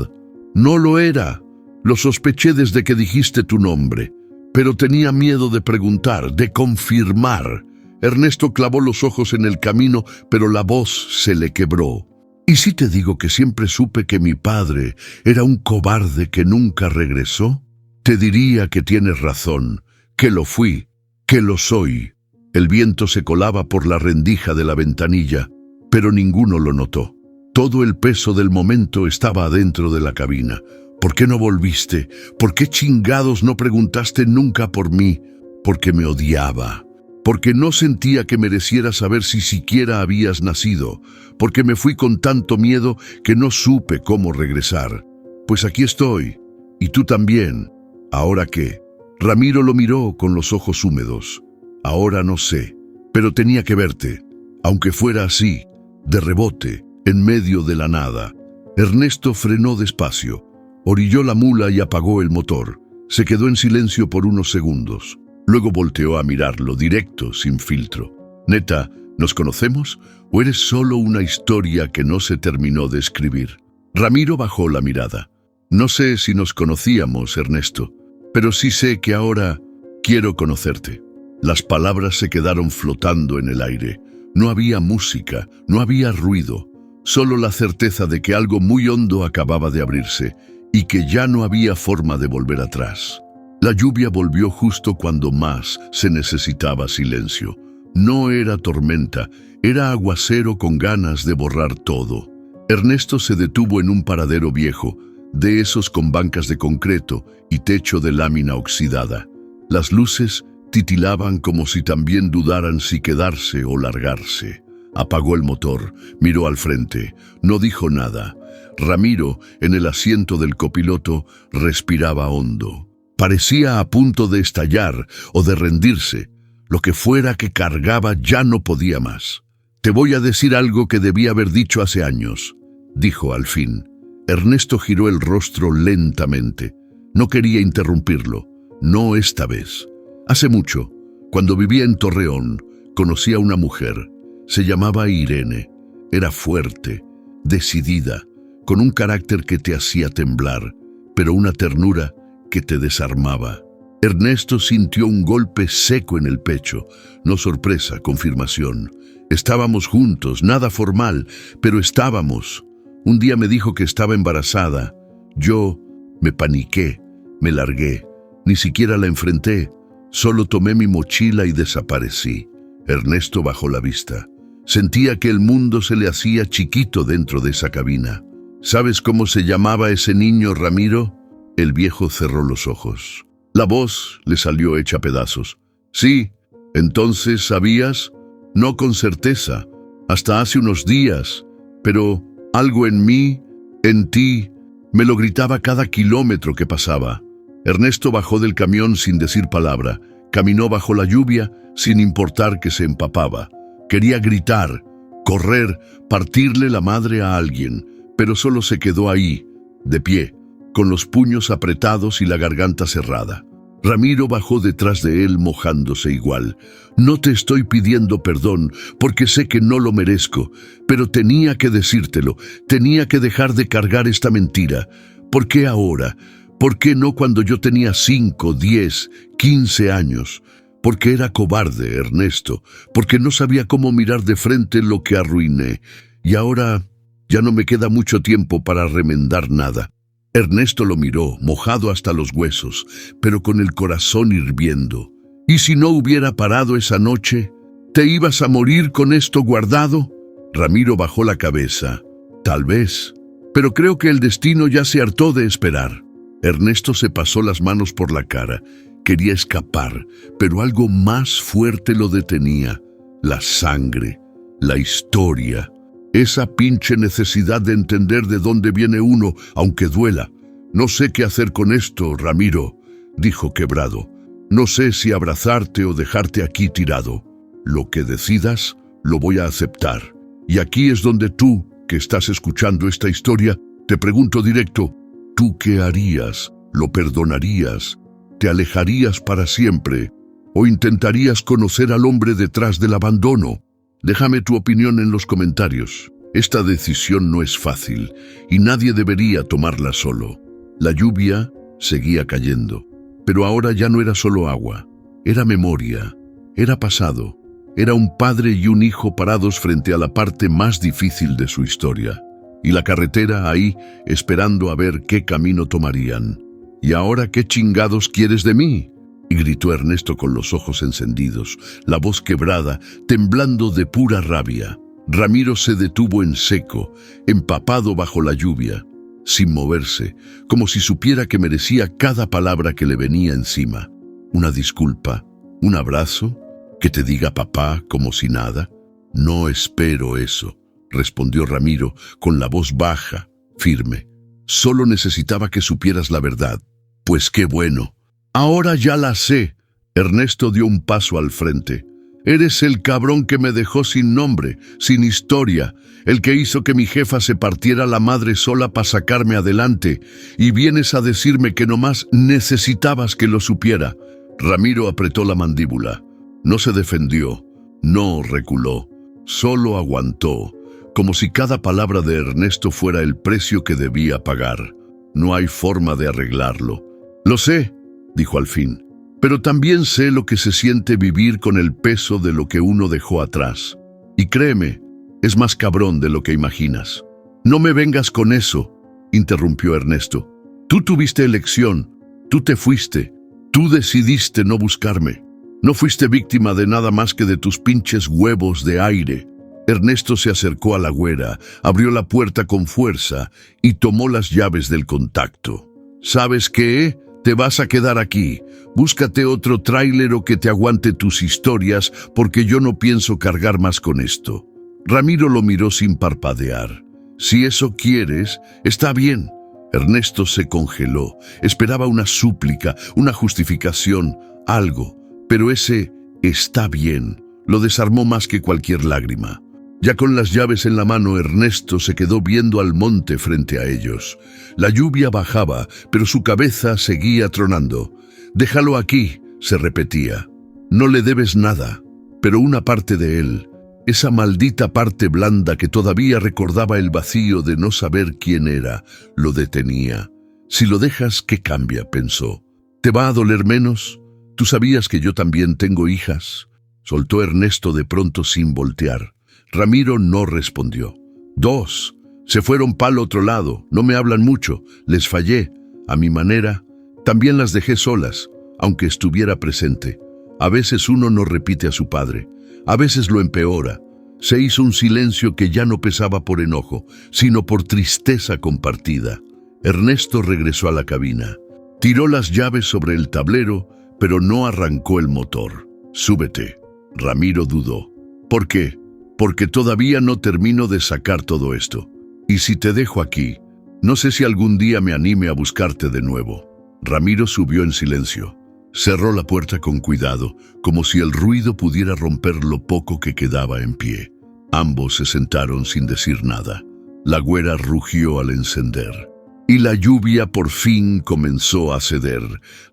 No lo era. Lo sospeché desde que dijiste tu nombre, pero tenía miedo de preguntar, de confirmar. Ernesto clavó los ojos en el camino, pero la voz se le quebró. ¿Y si te digo que siempre supe que mi padre era un cobarde que nunca regresó? Te diría que tienes razón, que lo fui, que lo soy. El viento se colaba por la rendija de la ventanilla, pero ninguno lo notó. Todo el peso del momento estaba adentro de la cabina. ¿Por qué no volviste? ¿Por qué chingados no preguntaste nunca por mí? Porque me odiaba. Porque no sentía que mereciera saber si siquiera habías nacido. Porque me fui con tanto miedo que no supe cómo regresar. Pues aquí estoy. Y tú también. ¿Ahora qué? Ramiro lo miró con los ojos húmedos. Ahora no sé, pero tenía que verte. Aunque fuera así, de rebote, en medio de la nada. Ernesto frenó despacio. Orilló la mula y apagó el motor. Se quedó en silencio por unos segundos. Luego volteó a mirarlo, directo, sin filtro. Neta, ¿nos conocemos? ¿O eres solo una historia que no se terminó de escribir? Ramiro bajó la mirada. No sé si nos conocíamos, Ernesto, pero sí sé que ahora quiero conocerte. Las palabras se quedaron flotando en el aire. No había música, no había ruido, solo la certeza de que algo muy hondo acababa de abrirse y que ya no había forma de volver atrás. La lluvia volvió justo cuando más se necesitaba silencio. No era tormenta, era aguacero con ganas de borrar todo. Ernesto se detuvo en un paradero viejo, de esos con bancas de concreto y techo de lámina oxidada. Las luces titilaban como si también dudaran si quedarse o largarse. Apagó el motor, miró al frente, no dijo nada. Ramiro, en el asiento del copiloto, respiraba hondo. Parecía a punto de estallar o de rendirse. Lo que fuera que cargaba ya no podía más. «Te voy a decir algo que debí haber dicho hace años», dijo al fin. Ernesto giró el rostro lentamente. No quería interrumpirlo, no esta vez. Hace mucho, cuando vivía en Torreón, conocí a una mujer. Se llamaba Irene. Era fuerte, decidida, con un carácter que te hacía temblar, pero una ternura que te desarmaba. Ernesto sintió un golpe seco en el pecho. No sorpresa, confirmación. Estábamos juntos, nada formal, pero estábamos. Un día me dijo que estaba embarazada. Yo me paniqué, me largué. Ni siquiera la enfrenté. Solo tomé mi mochila y desaparecí. Ernesto bajó la vista. Sentía que el mundo se le hacía chiquito dentro de esa cabina. ¿Sabes cómo se llamaba ese niño, Ramiro? El viejo cerró los ojos. La voz le salió hecha pedazos. Sí, entonces, ¿sabías? No con certeza, hasta hace unos días, pero algo en mí, en ti, me lo gritaba cada kilómetro que pasaba. Ernesto bajó del camión sin decir palabra, caminó bajo la lluvia sin importar que se empapaba. Quería gritar, correr, partirle la madre a alguien, pero solo se quedó ahí, de pie, con los puños apretados y la garganta cerrada. Ramiro bajó detrás de él mojándose igual. No te estoy pidiendo perdón, porque sé que no lo merezco, pero tenía que decírtelo, tenía que dejar de cargar esta mentira. ¿Por qué ahora? ¿Por qué no cuando yo tenía 5, 10, 15 años? Porque era cobarde, Ernesto, porque no sabía cómo mirar de frente lo que arruiné. Y ahora ya no me queda mucho tiempo para remendar nada. Ernesto lo miró, mojado hasta los huesos, pero con el corazón hirviendo. ¿Y si no hubiera parado esa noche? ¿Te ibas a morir con esto guardado? Ramiro bajó la cabeza. Tal vez, pero creo que el destino ya se hartó de esperar. Ernesto se pasó las manos por la cara. Quería escapar, pero algo más fuerte lo detenía. La sangre, la historia. Esa pinche necesidad de entender de dónde viene uno, aunque duela. No sé qué hacer con esto, Ramiro, dijo quebrado. No sé si abrazarte o dejarte aquí tirado. Lo que decidas, lo voy a aceptar. Y aquí es donde tú, que estás escuchando esta historia, te pregunto directo, ¿tú qué harías? ¿Lo perdonarías? ¿Te alejarías para siempre? ¿O intentarías conocer al hombre detrás del abandono? Déjame tu opinión en los comentarios. Esta decisión no es fácil y nadie debería tomarla solo. La lluvia seguía cayendo, pero ahora ya no era solo agua. Era memoria, era pasado, era un padre y un hijo parados frente a la parte más difícil de su historia. Y la carretera ahí, esperando a ver qué camino tomarían. ¿Y ahora qué chingados quieres de mí?, gritó Ernesto con los ojos encendidos, la voz quebrada, temblando de pura rabia. Ramiro se detuvo en seco, empapado bajo la lluvia, sin moverse, como si supiera que merecía cada palabra que le venía encima. ¿Una disculpa? ¿Un abrazo? ¿Que te diga papá como si nada? No espero eso, respondió Ramiro con la voz baja, firme. Solo necesitaba que supieras la verdad. Pues qué bueno. Ahora ya la sé. Ernesto dio un paso al frente. Eres el cabrón que me dejó sin nombre, sin historia, el que hizo que mi jefa se partiera la madre sola para sacarme adelante, y vienes a decirme que nomás necesitabas que lo supiera. Ramiro apretó la mandíbula. No se defendió, no reculó, solo aguantó, como si cada palabra de Ernesto fuera el precio que debía pagar. No hay forma de arreglarlo. Lo sé, dijo al fin, pero también sé lo que se siente vivir con el peso de lo que uno dejó atrás. Y créeme, es más cabrón de lo que imaginas. No me vengas con eso, interrumpió Ernesto. Tú tuviste elección, tú te fuiste, tú decidiste no buscarme. No fuiste víctima de nada más que de tus pinches huevos de aire. Ernesto se acercó a la güera, abrió la puerta con fuerza y tomó las llaves del contacto. ¿Sabes qué? Te vas a quedar aquí. Búscate otro tráilero que te aguante tus historias, porque yo no pienso cargar más con esto. Ramiro lo miró sin parpadear. Si eso quieres, está bien. Ernesto se congeló. Esperaba una súplica, una justificación, algo. Pero ese «está bien» lo desarmó más que cualquier lágrima. Ya con las llaves en la mano, Ernesto se quedó viendo al monte frente a ellos. La lluvia bajaba, pero su cabeza seguía tronando. «Déjalo aquí», se repetía. «No le debes nada». Pero una parte de él, esa maldita parte blanda que todavía recordaba el vacío de no saber quién era, lo detenía. «Si lo dejas, ¿qué cambia?», pensó. «¿Te va a doler menos? ¿Tú sabías que yo también tengo hijas?», soltó Ernesto de pronto sin voltear. Ramiro no respondió. 2. Se fueron pa'l otro lado, no me hablan mucho, les fallé, a mi manera. También las dejé solas, aunque estuviera presente. A veces uno no repite a su padre, a veces lo empeora. Se hizo un silencio que ya no pesaba por enojo, sino por tristeza compartida. Ernesto regresó a la cabina. Tiró las llaves sobre el tablero, pero no arrancó el motor. «Súbete». Ramiro dudó. «¿Por qué?». «Porque todavía no termino de sacar todo esto. Y si te dejo aquí, no sé si algún día me anime a buscarte de nuevo». Ramiro subió en silencio. Cerró la puerta con cuidado, como si el ruido pudiera romper lo poco que quedaba en pie. Ambos se sentaron sin decir nada. La güera rugió al encender. Y la lluvia por fin comenzó a ceder.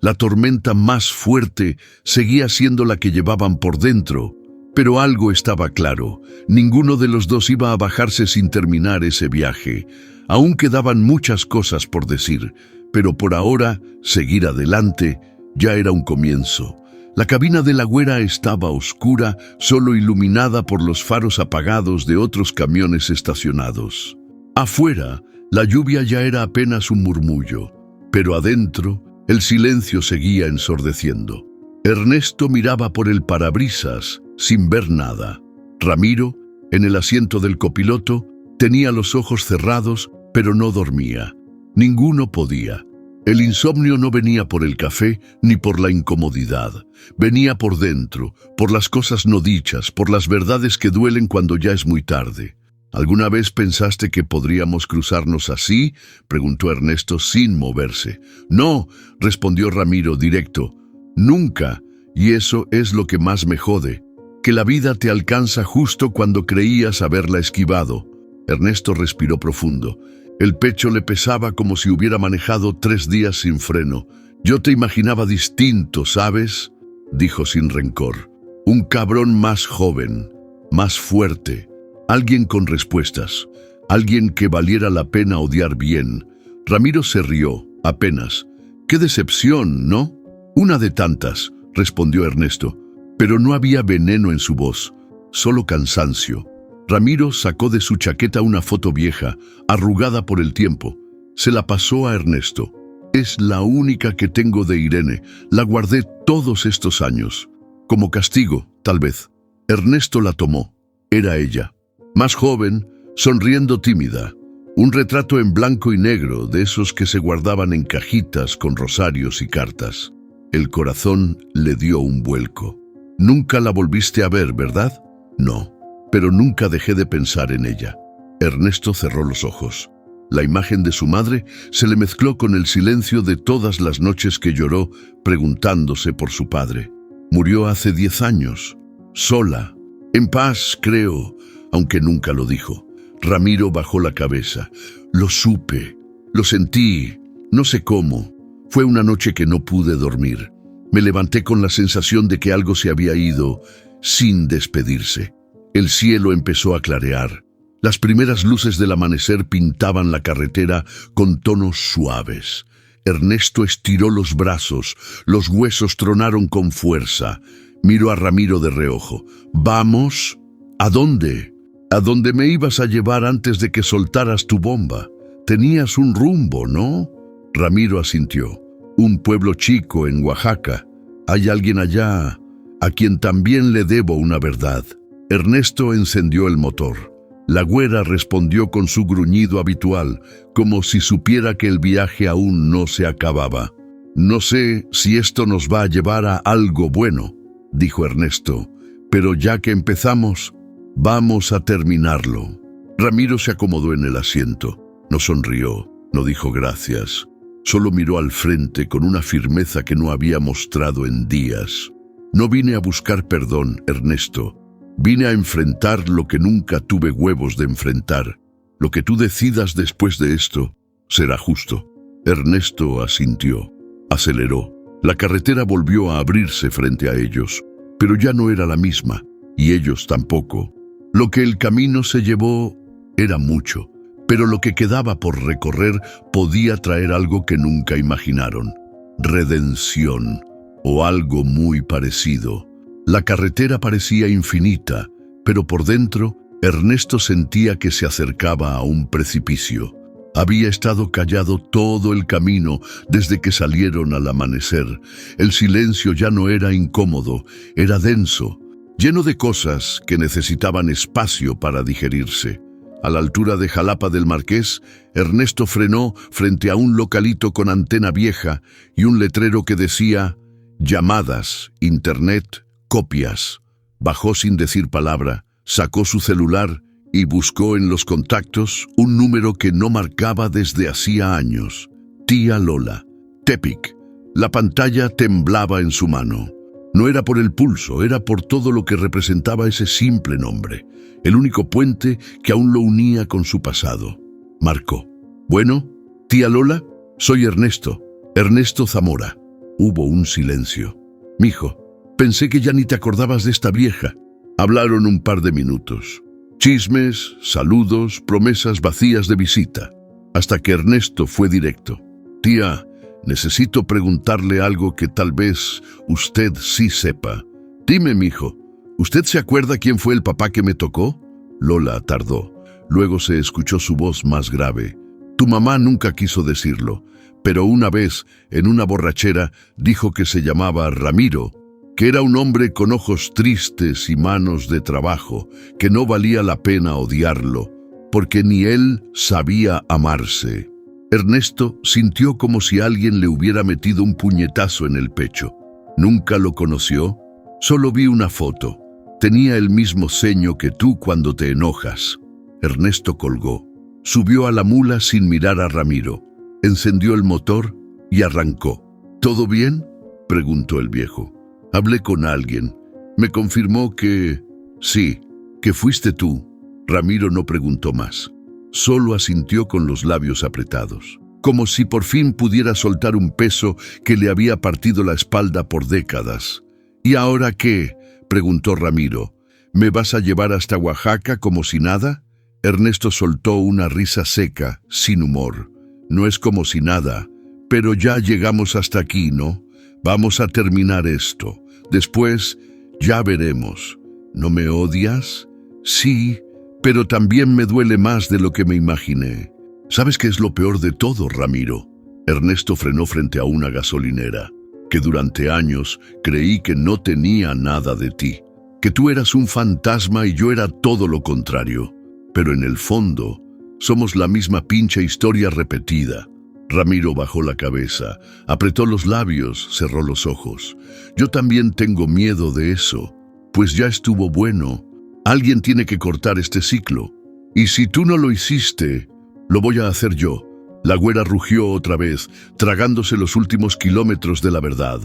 La tormenta más fuerte seguía siendo la que llevaban por dentro, pero algo estaba claro: ninguno de los dos iba a bajarse sin terminar ese viaje. Aún quedaban muchas cosas por decir, pero por ahora, seguir adelante ya era un comienzo. La cabina de la güera estaba oscura, solo iluminada por los faros apagados de otros camiones estacionados. Afuera, la lluvia ya era apenas un murmullo, pero adentro, el silencio seguía ensordeciendo. Ernesto miraba por el parabrisas, sin ver nada. Ramiro, en el asiento del copiloto, tenía los ojos cerrados, pero no dormía. Ninguno podía. El insomnio no venía por el café ni por la incomodidad. Venía por dentro, por las cosas no dichas, por las verdades que duelen cuando ya es muy tarde. ¿Alguna vez pensaste que podríamos cruzarnos así?, preguntó Ernesto sin moverse. No, respondió Ramiro directo. Nunca, y eso es lo que más me jode, que la vida te alcanza justo cuando creías haberla esquivado. Ernesto respiró profundo. El pecho le pesaba como si hubiera manejado 3 días sin freno. Yo te imaginaba distinto, ¿sabes?, dijo sin rencor. Un cabrón más joven, más fuerte. Alguien con respuestas, alguien que valiera la pena odiar bien. Ramiro se rió, apenas. ¡Qué decepción!, ¿no? Una de tantas, respondió Ernesto, pero no había veneno en su voz, solo cansancio. Ramiro sacó de su chaqueta una foto vieja, arrugada por el tiempo. Se la pasó a Ernesto. Es la única que tengo de Irene. La guardé todos estos años. Como castigo, tal vez. Ernesto la tomó. Era ella. Más joven, sonriendo tímida. Un retrato en blanco y negro, de esos que se guardaban en cajitas con rosarios y cartas. El corazón le dio un vuelco. Nunca la volviste a ver, ¿verdad? No, pero nunca dejé de pensar en ella. Ernesto cerró los ojos. La imagen de su madre se le mezcló con el silencio de todas las noches que lloró preguntándose por su padre. Murió hace 10 años, sola, en paz, creo, aunque nunca lo dijo. Ramiro bajó la cabeza. Lo supe, lo sentí, no sé cómo. Fue una noche que no pude dormir. Me levanté con la sensación de que algo se había ido sin despedirse. El cielo empezó a clarear. Las primeras luces del amanecer pintaban la carretera con tonos suaves. Ernesto estiró los brazos, los huesos tronaron con fuerza. Miró a Ramiro de reojo. ¿Vamos? ¿A dónde? A donde me ibas a llevar antes de que soltaras tu bomba. Tenías un rumbo, ¿no? Ramiro asintió. Un pueblo chico en Oaxaca. Hay alguien allá a quien también le debo una verdad. Ernesto encendió el motor. La güera respondió con su gruñido habitual, como si supiera que el viaje aún no se acababa. No sé si esto nos va a llevar a algo bueno, dijo Ernesto, pero ya que empezamos, vamos a terminarlo. Ramiro se acomodó en el asiento. No sonrió, no dijo gracias. Solo miró al frente con una firmeza que no había mostrado en días. No vine a buscar perdón, Ernesto. Vine a enfrentar lo que nunca tuve huevos de enfrentar. Lo que tú decidas después de esto será justo. Ernesto asintió. Aceleró. La carretera volvió a abrirse frente a ellos, pero ya no era la misma, y ellos tampoco. Lo que el camino se llevó era mucho, pero lo que quedaba por recorrer podía traer algo que nunca imaginaron. Redención, o algo muy parecido. La carretera parecía infinita, pero por dentro, Ernesto sentía que se acercaba a un precipicio. Había estado callado todo el camino desde que salieron al amanecer. El silencio ya no era incómodo, era denso, lleno de cosas que necesitaban espacio para digerirse. A la altura de Jalapa del Marqués, Ernesto frenó frente a un localito con antena vieja y un letrero que decía «Llamadas, Internet, copias». Bajó sin decir palabra, sacó su celular y buscó en los contactos un número que no marcaba desde hacía años. Tía Lola, Tepic. La pantalla temblaba en su mano. No era por el pulso, era por todo lo que representaba ese simple nombre, el único puente que aún lo unía con su pasado. Marcó. «Bueno», Tía Lola, soy Ernesto, Ernesto Zamora. Hubo un silencio. Mijo, pensé que ya ni te acordabas de esta vieja. Hablaron un par de minutos. Chismes, saludos, promesas vacías de visita. Hasta que Ernesto fue directo. Tía, necesito preguntarle algo que tal vez usted sí sepa. Dime, mijo, ¿usted se acuerda quién fue el papá que me tocó? Lola tardó. Luego se escuchó su voz más grave. Tu mamá nunca quiso decirlo, pero una vez, en una borrachera, dijo que se llamaba Ramiro, que era un hombre con ojos tristes y manos de trabajo, que no valía la pena odiarlo, porque ni él sabía amarse. Ernesto sintió como si alguien le hubiera metido un puñetazo en el pecho. Nunca lo conoció, solo vi una foto. Tenía el mismo ceño que tú cuando te enojas. Ernesto colgó. Subió a la mula sin mirar a Ramiro. Encendió el motor y arrancó. ¿Todo bien?, preguntó el viejo. Hablé con alguien. Me confirmó que... sí, que fuiste tú. Ramiro no preguntó más. Solo asintió con los labios apretados, como si por fin pudiera soltar un peso que le había partido la espalda por décadas. ¿Y ahora qué?, preguntó Ramiro. ¿Me vas a llevar hasta Oaxaca como si nada? Ernesto soltó una risa seca, sin humor. No es como si nada, pero ya llegamos hasta aquí, ¿no? Vamos a terminar esto. Después, ya veremos. ¿No me odias? Sí, pero también me duele más de lo que me imaginé. ¿Sabes qué es lo peor de todo, Ramiro? Ernesto frenó frente a una gasolinera, que durante años creí que no tenía nada de ti, que tú eras un fantasma y yo era todo lo contrario. Pero en el fondo, somos la misma pinche historia repetida. Ramiro bajó la cabeza, apretó los labios, cerró los ojos. Yo también tengo miedo de eso, pues ya estuvo bueno. Alguien tiene que cortar este ciclo. Y si tú no lo hiciste, lo voy a hacer yo. La güera rugió otra vez, tragándose los últimos kilómetros de la verdad.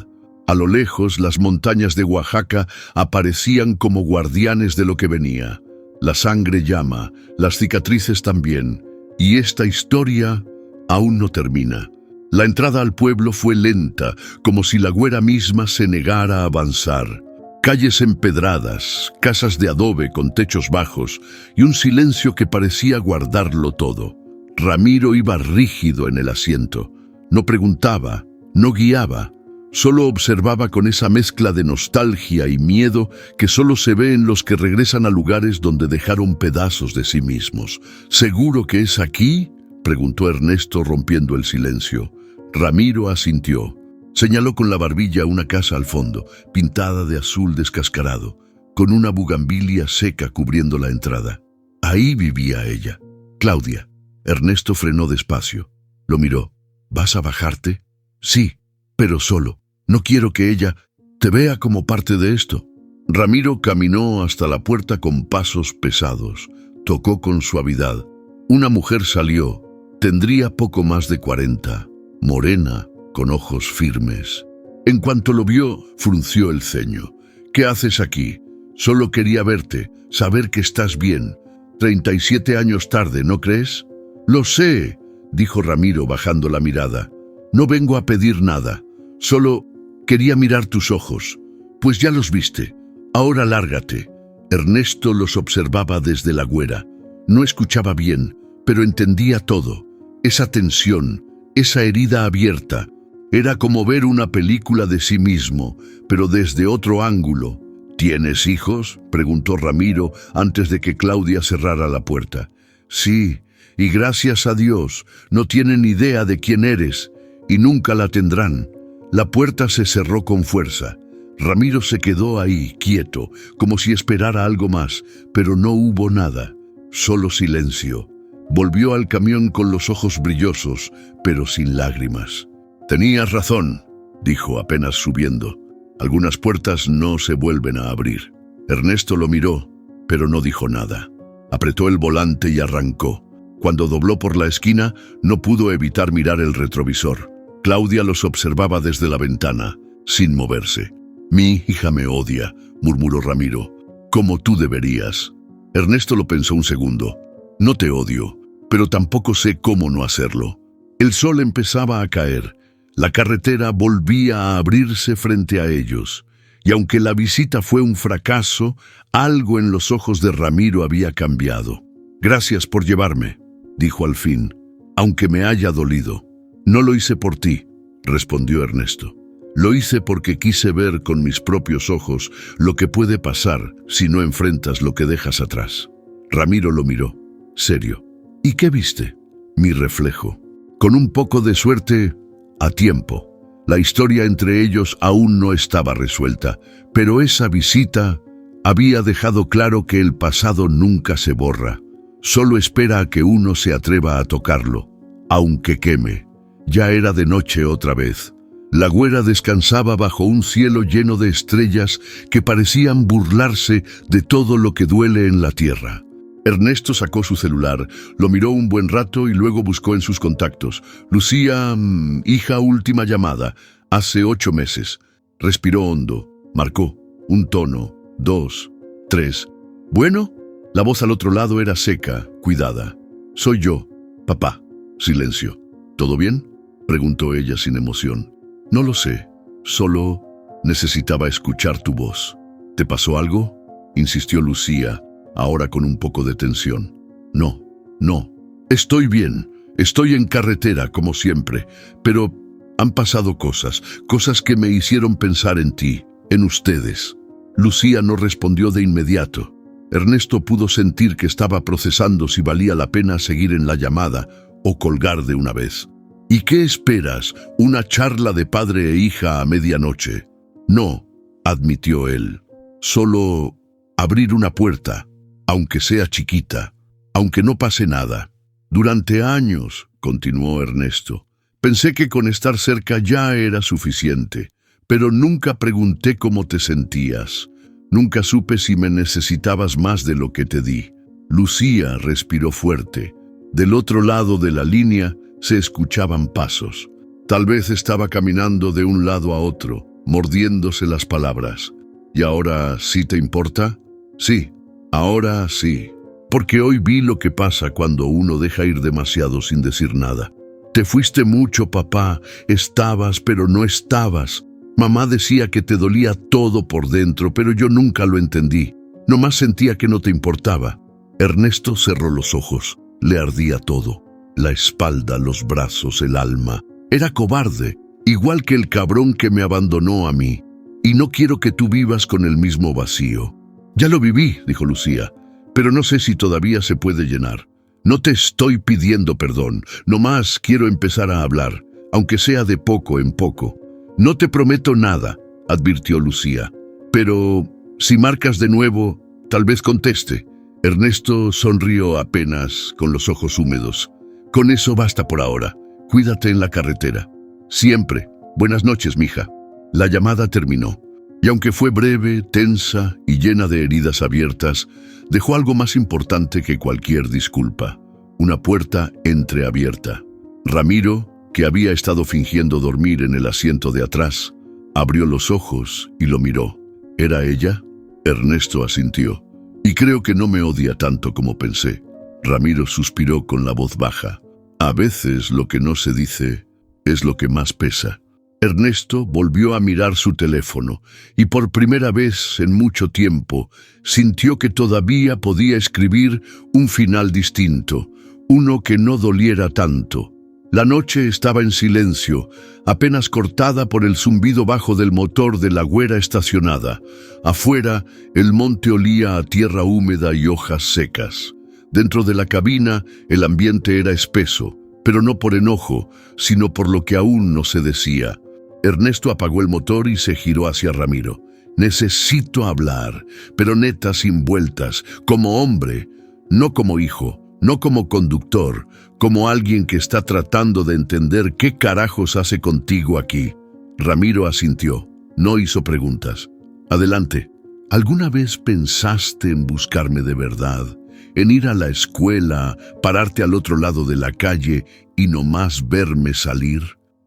A lo lejos, las montañas de Oaxaca aparecían como guardianes de lo que venía. La sangre llama, las cicatrices también, y esta historia aún no termina. La entrada al pueblo fue lenta, como si la güera misma se negara a avanzar. Calles empedradas, casas de adobe con techos bajos y un silencio que parecía guardarlo todo. Ramiro iba rígido en el asiento. No preguntaba, no guiaba. Solo observaba con esa mezcla de nostalgia y miedo que solo se ve en los que regresan a lugares donde dejaron pedazos de sí mismos. ¿Seguro que es aquí?, preguntó Ernesto rompiendo el silencio. Ramiro asintió. Señaló con la barbilla una casa al fondo, pintada de azul descascarado, con una bugambilia seca cubriendo la entrada. Ahí vivía ella, Claudia. Ernesto frenó despacio. Lo miró. ¿Vas a bajarte? Sí, pero solo. No quiero que ella te vea como parte de esto. Ramiro caminó hasta la puerta con pasos pesados. Tocó con suavidad. Una mujer salió. Tendría poco más de 40. Morena, con ojos firmes. En cuanto lo vio, frunció el ceño. ¿Qué haces aquí? Solo quería verte, saber que estás bien. 37 años tarde, ¿no crees? Lo sé, dijo Ramiro bajando la mirada. No vengo a pedir nada. Solo quería mirar tus ojos. Pues ya los viste. Ahora lárgate. Ernesto los observaba desde la güera. No escuchaba bien, pero entendía todo. Esa tensión, esa herida abierta. Era como ver una película de sí mismo, pero desde otro ángulo. ¿Tienes hijos?, preguntó Ramiro antes de que Claudia cerrara la puerta. Sí, y gracias a Dios, no tienen idea de quién eres, y nunca la tendrán. La puerta se cerró con fuerza. Ramiro se quedó ahí, quieto, como si esperara algo más, pero no hubo nada, solo silencio. Volvió al camión con los ojos brillosos, pero sin lágrimas. Tenías razón, dijo apenas subiendo. Algunas puertas no se vuelven a abrir. Ernesto lo miró, pero no dijo nada. Apretó el volante y arrancó. Cuando dobló por la esquina, no pudo evitar mirar el retrovisor. Claudia los observaba desde la ventana, sin moverse. «Mi hija me odia», murmuró Ramiro, «como tú deberías». Ernesto lo pensó un segundo. «No te odio, pero tampoco sé cómo no hacerlo. El sol empezaba a caer. La carretera volvía a abrirse frente a ellos. Y aunque la visita fue un fracaso, algo en los ojos de Ramiro había cambiado. «Gracias por llevarme», dijo al fin, «aunque me haya dolido». «No lo hice por ti», respondió Ernesto. «Lo hice porque quise ver con mis propios ojos lo que puede pasar si no enfrentas lo que dejas atrás». Ramiro lo miró, serio. «¿Y qué viste?» «Mi reflejo. Con un poco de suerte, a tiempo». La historia entre ellos aún no estaba resuelta, pero esa visita había dejado claro que el pasado nunca se borra. Solo espera a que uno se atreva a tocarlo, aunque queme. Ya era de noche otra vez. La güera descansaba bajo un cielo lleno de estrellas que parecían burlarse de todo lo que duele en la tierra. Ernesto sacó su celular, lo miró un buen rato y luego buscó en sus contactos. «Lucía, hija, última llamada, hace 8 meses». Respiró hondo, marcó, un tono, 2, 3. «Bueno». La voz al otro lado era seca, cuidada. «Soy yo, papá». Silencio. «¿Todo bien?», preguntó ella sin emoción. «No lo sé, solo necesitaba escuchar tu voz». «¿Te pasó algo?», insistió Lucía, ahora con un poco de tensión. «No, estoy bien, estoy en carretera como siempre, pero han pasado cosas que me hicieron pensar en ti, en ustedes». Lucía no respondió de inmediato. Ernesto pudo sentir que estaba procesando si valía la pena seguir en la llamada o colgar de una vez. «¿Y qué esperas? ¿Una charla de padre e hija a medianoche?» «No», admitió él, «solo abrir una puerta, aunque sea chiquita, aunque no pase nada». «Durante años», continuó Ernesto, «pensé que con estar cerca ya era suficiente, pero nunca pregunté cómo te sentías. Nunca supe si me necesitabas más de lo que te di». Lucía respiró fuerte. Del otro lado de la línea se escuchaban pasos. Tal vez estaba caminando de un lado a otro, mordiéndose las palabras. «¿Y ahora sí te importa?» «Sí, ahora sí. Porque hoy vi lo que pasa cuando uno deja ir demasiado sin decir nada. Te fuiste mucho, papá. Estabas, pero no estabas. Mamá decía que te dolía todo por dentro, pero yo nunca lo entendí. Nomás sentía que no te importaba». Ernesto cerró los ojos. Le ardía todo. La espalda, los brazos, el alma. Era cobarde, igual que el cabrón que me abandonó a mí. Y no quiero que tú vivas con el mismo vacío. «Ya lo viví», dijo Lucía, «pero no sé si todavía se puede llenar. No te estoy pidiendo perdón, nomás quiero empezar a hablar, aunque sea de poco en poco». «No te prometo nada», advirtió Lucía, «pero si marcas de nuevo, tal vez conteste». Ernesto sonrió apenas con los ojos húmedos. «Con eso basta por ahora. Cuídate en la carretera. Siempre. Buenas noches, mija». La llamada terminó. Y aunque fue breve, tensa y llena de heridas abiertas, dejó algo más importante que cualquier disculpa: una puerta entreabierta. Ramiro, que había estado fingiendo dormir en el asiento de atrás, abrió los ojos y lo miró. ¿Era ella? Ernesto asintió. «Y creo que no me odia tanto como pensé». Ramiro suspiró con la voz baja. «A veces lo que no se dice es lo que más pesa». Ernesto volvió a mirar su teléfono y por primera vez en mucho tiempo sintió que todavía podía escribir un final distinto, uno que no doliera tanto. La noche estaba en silencio, apenas cortada por el zumbido bajo del motor de la güera estacionada. Afuera, el monte olía a tierra húmeda y hojas secas. Dentro de la cabina, el ambiente era espeso, pero no por enojo, sino por lo que aún no se decía. Ernesto apagó el motor y se giró hacia Ramiro. «Necesito hablar, pero neta, sin vueltas, como hombre, no como hijo, no como conductor, como alguien que está tratando de entender qué carajos hace contigo aquí». Ramiro asintió. No hizo preguntas. «Adelante. ¿Alguna vez pensaste en buscarme de verdad? En ir a la escuela, pararte al otro lado de la calle y nomás verme salir?»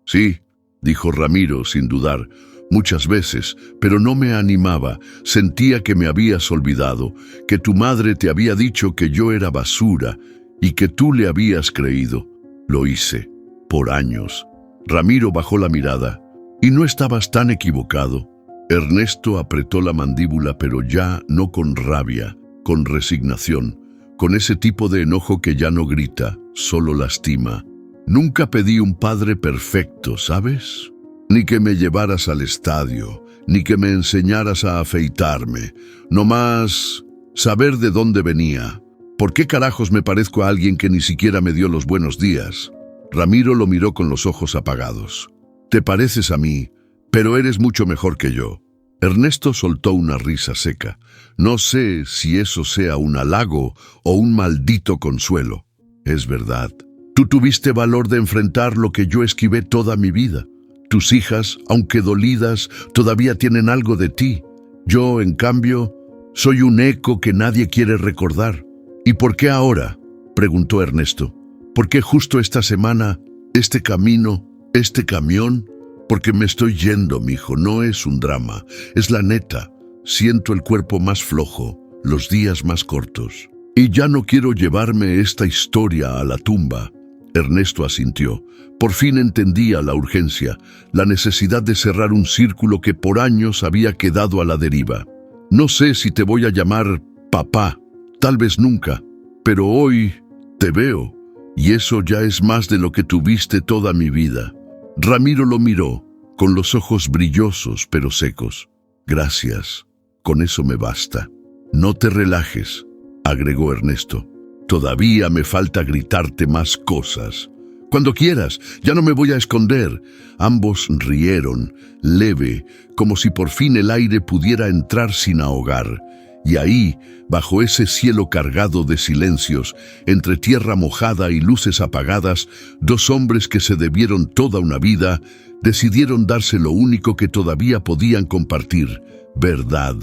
«Sí», dijo Ramiro sin dudar. «Muchas veces, pero no me animaba. Sentía que me habías olvidado, que tu madre te había dicho que yo era basura y que tú le habías creído. Lo hice. por años. Ramiro bajó la mirada. Y no estabas tan equivocado. Ernesto apretó la mandíbula, pero ya no con rabia, con resignación, con ese tipo de enojo que ya no grita, solo lastima. Nunca pedí un padre perfecto, ¿sabes? Ni que me llevaras al estadio, ni que me enseñaras a afeitarme. Nomás saber de dónde venía. ¿Por qué carajos me parezco a alguien que ni siquiera me dio los buenos días? Ramiro lo miró con los ojos apagados. Te pareces a mí, pero eres mucho mejor que yo. Ernesto soltó una risa seca. No sé si eso sea un halago o un maldito consuelo. Es verdad. Tú tuviste valor de enfrentar lo que yo esquivé toda mi vida. Tus hijas, aunque dolidas, todavía tienen algo de ti. Yo, en cambio, soy un eco que nadie quiere recordar. ¿Y por qué ahora?, preguntó Ernesto. ¿Por qué justo esta semana, este camino, este camión? Porque me estoy yendo, mijo, no es un drama, es la neta. Siento el cuerpo más flojo, los días más cortos. Y ya no quiero llevarme esta historia a la tumba. Ernesto asintió. Por fin entendía la urgencia, la necesidad de cerrar un círculo que por años había quedado a la deriva. No sé si te voy a llamar papá, tal vez nunca, pero hoy te veo, y eso ya es más de lo que tuviste toda mi vida. Ramiro lo miró, con los ojos brillosos pero secos. Gracias, con eso me basta. No te relajes, agregó Ernesto. Todavía me falta gritarte más cosas. Cuando quieras, ya no me voy a esconder. Ambos rieron, leve, como si por fin el aire pudiera entrar sin ahogar. Y ahí, bajo ese cielo cargado de silencios, entre tierra mojada y luces apagadas, dos hombres que se debieron toda una vida, decidieron darse lo único que todavía podían compartir: verdad,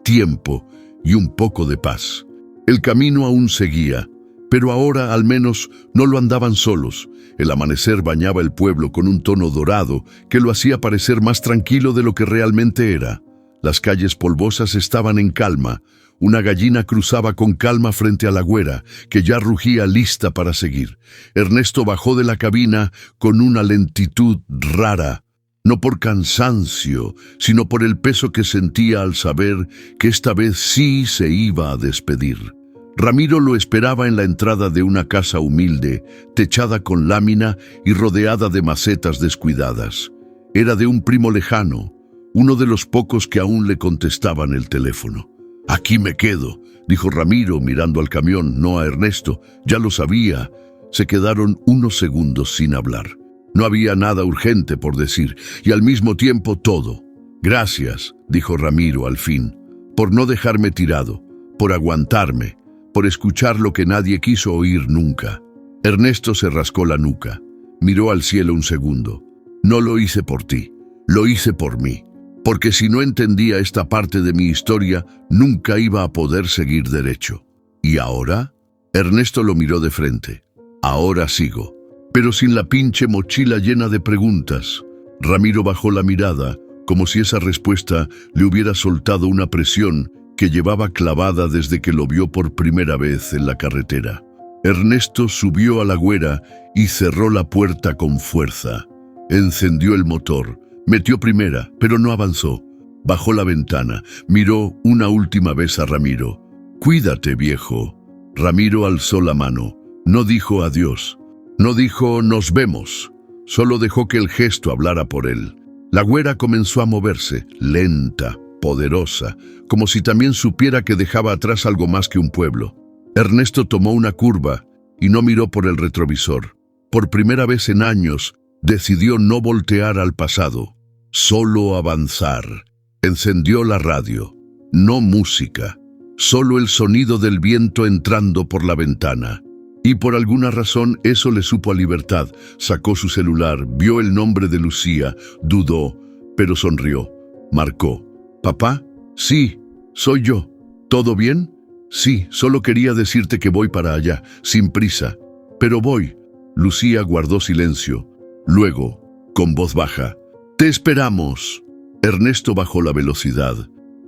tiempo y un poco de paz. El camino aún seguía, pero ahora al menos no lo andaban solos. El amanecer bañaba el pueblo con un tono dorado que lo hacía parecer más tranquilo de lo que realmente era. Las calles polvosas estaban en calma. Una gallina cruzaba con calma frente a la güera, que ya rugía lista para seguir. Ernesto bajó de la cabina con una lentitud rara, no por cansancio, sino por el peso que sentía al saber que esta vez sí se iba a despedir. Ramiro lo esperaba en la entrada de una casa humilde, techada con lámina y rodeada de macetas descuidadas. Era de un primo lejano, uno de los pocos que aún le contestaban el teléfono. «Aquí me quedo», dijo Ramiro mirando al camión, no a Ernesto. Ya lo sabía. Se quedaron unos segundos sin hablar. No había nada urgente por decir, y al mismo tiempo todo. «Gracias», dijo Ramiro al fin, «por no dejarme tirado, por aguantarme, por escuchar lo que nadie quiso oír nunca». Ernesto se rascó la nuca. Miró al cielo un segundo. «No lo hice por ti, lo hice por mí. Porque si no entendía esta parte de mi historia, nunca iba a poder seguir derecho». «¿Y ahora?». Ernesto lo miró de frente. «Ahora sigo, pero sin la pinche mochila llena de preguntas». Ramiro bajó la mirada, como si esa respuesta le hubiera soltado una presión que llevaba clavada desde que lo vio por primera vez en la carretera. Ernesto subió a la güera y cerró la puerta con fuerza. Encendió el motor. Metió primera, pero no avanzó. Bajó la ventana, miró una última vez a Ramiro. «Cuídate, viejo». Ramiro alzó la mano. No dijo adiós. No dijo «nos vemos». Solo dejó que el gesto hablara por él. La güera comenzó a moverse, lenta, poderosa, como si también supiera que dejaba atrás algo más que un pueblo. Ernesto tomó una curva y no miró por el retrovisor. Por primera vez en años, decidió no voltear al pasado. Solo avanzar. Encendió la radio. No música. Solo el sonido del viento entrando por la ventana. Y por alguna razón eso le supo a libertad. Sacó su celular, vio el nombre de Lucía, dudó, pero sonrió. Marcó. «¿Papá? Sí, soy yo. ¿Todo bien? Sí, solo quería decirte que voy para allá, sin prisa. Pero voy». Lucía guardó silencio. Luego, con voz baja: «Te esperamos». Ernesto bajó la velocidad.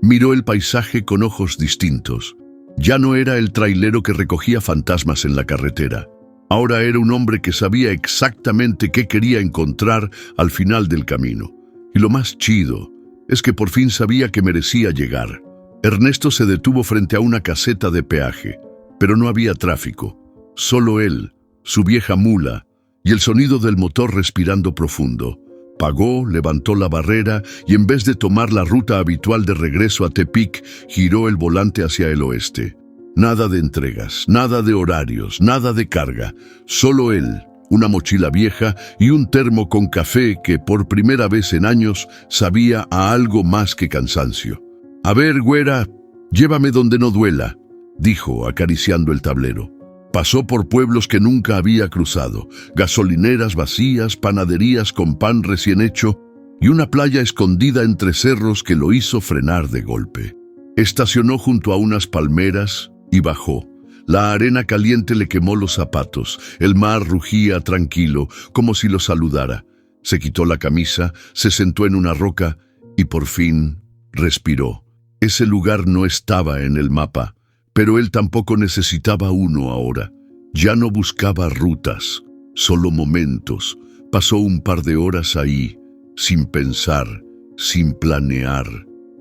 Miró el paisaje con ojos distintos. Ya no era el trailero que recogía fantasmas en la carretera. Ahora era un hombre que sabía exactamente qué quería encontrar al final del camino. Y lo más chido es que por fin sabía que merecía llegar. Ernesto se detuvo frente a una caseta de peaje, pero no había tráfico. Solo él, su vieja mula y el sonido del motor respirando profundo. Pagó, levantó la barrera y en vez de tomar la ruta habitual de regreso a Tepic, giró el volante hacia el oeste. Nada de entregas, nada de horarios, nada de carga. Solo él, una mochila vieja y un termo con café que por primera vez en años sabía a algo más que cansancio. «A ver, güera, llévame donde no duela», dijo, acariciando el tablero. Pasó por pueblos que nunca había cruzado, gasolineras vacías, panaderías con pan recién hecho y una playa escondida entre cerros que lo hizo frenar de golpe. Estacionó junto a unas palmeras y bajó. La arena caliente le quemó los zapatos, el mar rugía tranquilo, como si lo saludara. Se quitó la camisa, se sentó en una roca y por fin respiró. Ese lugar no estaba en el mapa, pero él tampoco necesitaba uno ahora. Ya no buscaba rutas, solo momentos. Pasó un par de horas ahí, sin pensar, sin planear.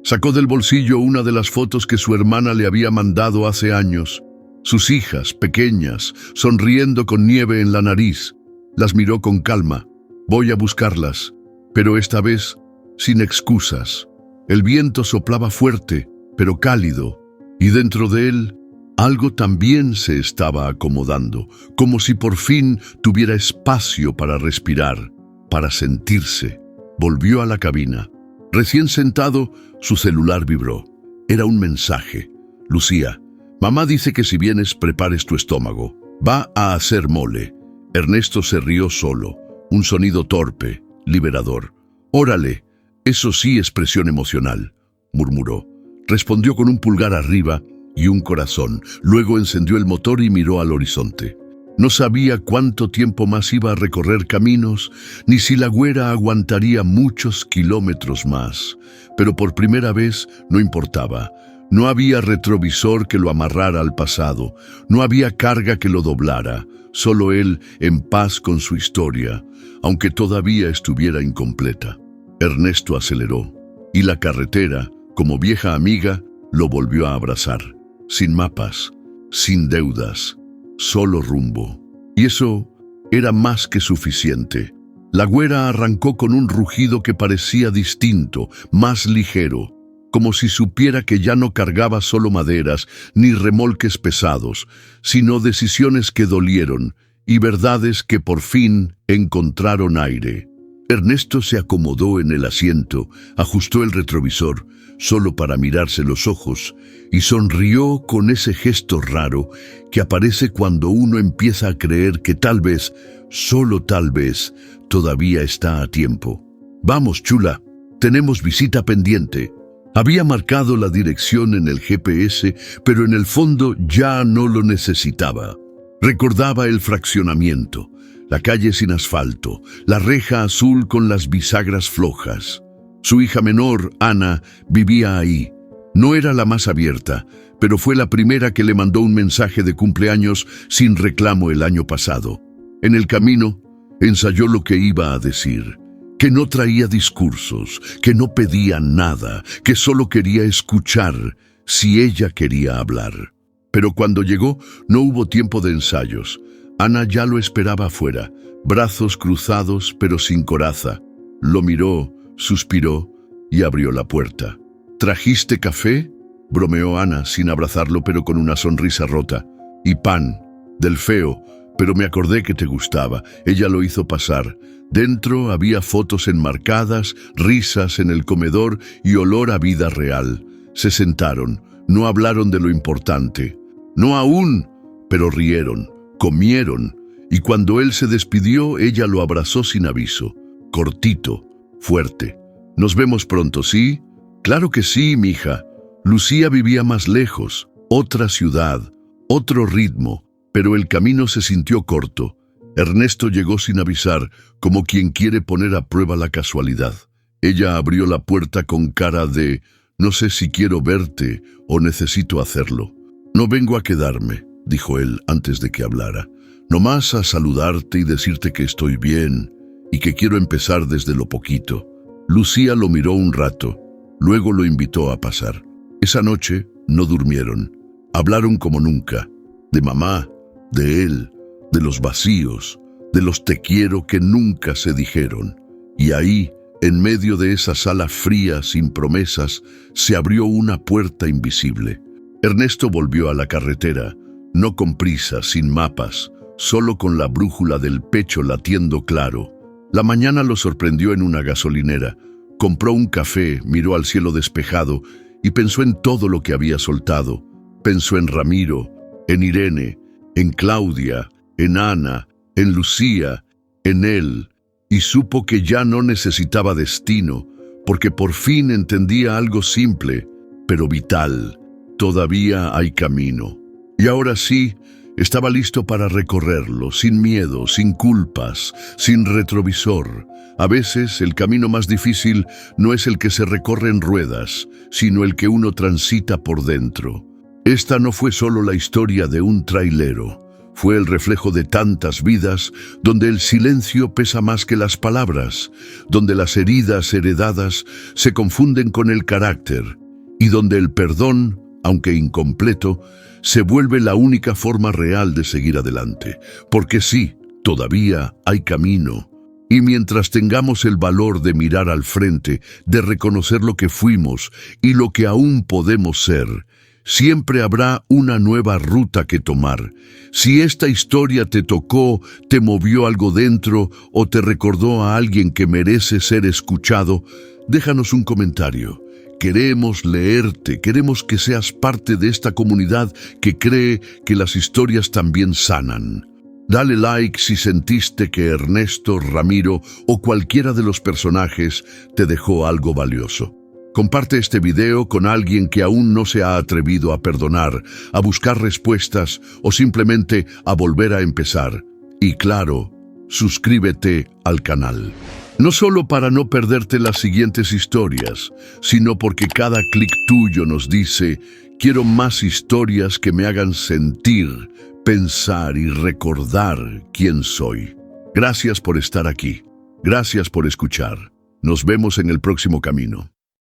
Sacó del bolsillo una de las fotos que su hermana le había mandado hace años. Sus hijas, pequeñas, sonriendo con nieve en la nariz. Las miró con calma. Voy a buscarlas, pero esta vez sin excusas. El viento soplaba fuerte, pero cálido, y dentro de él algo también se estaba acomodando, como si por fin tuviera espacio para respirar, para sentirse. Volvió a la cabina. Recién sentado, su celular vibró. Era un mensaje. «Lucía, mamá dice que si vienes prepares tu estómago. Va a hacer mole». Ernesto se rió solo. Un sonido torpe, liberador. «Órale, eso sí, expresión emocional», murmuró. Respondió con un pulgar arriba y un corazón. Luego encendió el motor y miró al horizonte. No sabía cuánto tiempo más iba a recorrer caminos, ni si la güera aguantaría muchos kilómetros más. Pero por primera vez no importaba. No había retrovisor que lo amarrara al pasado. No había carga que lo doblara. Solo él en paz con su historia, aunque todavía estuviera incompleta. Ernesto aceleró, y la carretera, como vieja amiga, lo volvió a abrazar. Sin mapas, sin deudas, solo rumbo. Y eso era más que suficiente. La güera arrancó con un rugido que parecía distinto, más ligero, como si supiera que ya no cargaba solo maderas ni remolques pesados, sino decisiones que dolieron y verdades que por fin encontraron aire. Ernesto se acomodó en el asiento, ajustó el retrovisor, solo para mirarse los ojos, y sonrió con ese gesto raro que aparece cuando uno empieza a creer que tal vez, solo tal vez, todavía está a tiempo. «Vamos, chula, tenemos visita pendiente». Había marcado la dirección en el GPS, pero en el fondo ya no lo necesitaba. Recordaba el fraccionamiento, la calle sin asfalto, la reja azul con las bisagras flojas. Su hija menor, Ana, vivía ahí. No era la más abierta, pero fue la primera que le mandó un mensaje de cumpleaños sin reclamo el año pasado. En el camino, ensayó lo que iba a decir, que no traía discursos, que no pedía nada, que solo quería escuchar si ella quería hablar. Pero cuando llegó, no hubo tiempo de ensayos. Ana ya lo esperaba afuera, brazos cruzados pero sin coraza. Lo miró, suspiró y abrió la puerta. «¿Trajiste café?», bromeó Ana sin abrazarlo pero con una sonrisa rota. «Y pan, del feo, pero me acordé que te gustaba». Ella lo hizo pasar. Dentro había fotos enmarcadas, risas en el comedor y olor a vida real. Se sentaron, no hablaron de lo importante. No aún, pero rieron. Comieron, y cuando él se despidió, ella lo abrazó sin aviso. Cortito, fuerte. «Nos vemos pronto, ¿sí?» «Claro que sí, mija». Lucía vivía más lejos, otra ciudad, otro ritmo, pero el camino se sintió corto. Ernesto llegó sin avisar, como quien quiere poner a prueba la casualidad. Ella abrió la puerta con cara de «no sé si quiero verte o necesito hacerlo». «No vengo a quedarme», dijo él antes de que hablara. nomás a saludarte y decirte que estoy bien y que quiero empezar desde lo poquito. Lucía lo miró un rato, luego lo invitó a pasar. Esa noche no durmieron. Hablaron como nunca, de mamá, de él, de los vacíos, de los te quiero que nunca se dijeron. Y ahí, en medio de esa sala fría sin promesas, se abrió una puerta invisible. Ernesto volvió a la carretera, no con prisa, sin mapas, solo con la brújula del pecho latiendo claro. La mañana lo sorprendió en una gasolinera. Compró un café, miró al cielo despejado y pensó en todo lo que había soltado. Pensó en Ramiro, en Irene, en Claudia, en Ana, en Lucía, en él, y supo que ya no necesitaba destino, porque por fin entendía algo simple, pero vital. Todavía hay camino. Y ahora sí, estaba listo para recorrerlo, sin miedo, sin culpas, sin retrovisor. A veces el camino más difícil no es el que se recorre en ruedas, sino el que uno transita por dentro. Esta no fue solo la historia de un trailero, fue el reflejo de tantas vidas donde el silencio pesa más que las palabras, donde las heridas heredadas se confunden con el carácter y donde el perdón, aunque incompleto, se vuelve la única forma real de seguir adelante. Porque sí, todavía hay camino. Y mientras tengamos el valor de mirar al frente, de reconocer lo que fuimos y lo que aún podemos ser, siempre habrá una nueva ruta que tomar. Si esta historia te tocó, te movió algo dentro o te recordó a alguien que merece ser escuchado, déjanos un comentario. Queremos leerte, queremos que seas parte de esta comunidad que cree que las historias también sanan. Dale like si sentiste que Ernesto, Ramiro o cualquiera de los personajes te dejó algo valioso. Comparte este video con alguien que aún no se ha atrevido a perdonar, a buscar respuestas o simplemente a volver a empezar. Y claro, suscríbete al canal. No solo para no perderte las siguientes historias, sino porque cada clic tuyo nos dice, quiero más historias que me hagan sentir, pensar y recordar quién soy. Gracias por estar aquí. Gracias por escuchar. Nos vemos en el próximo camino.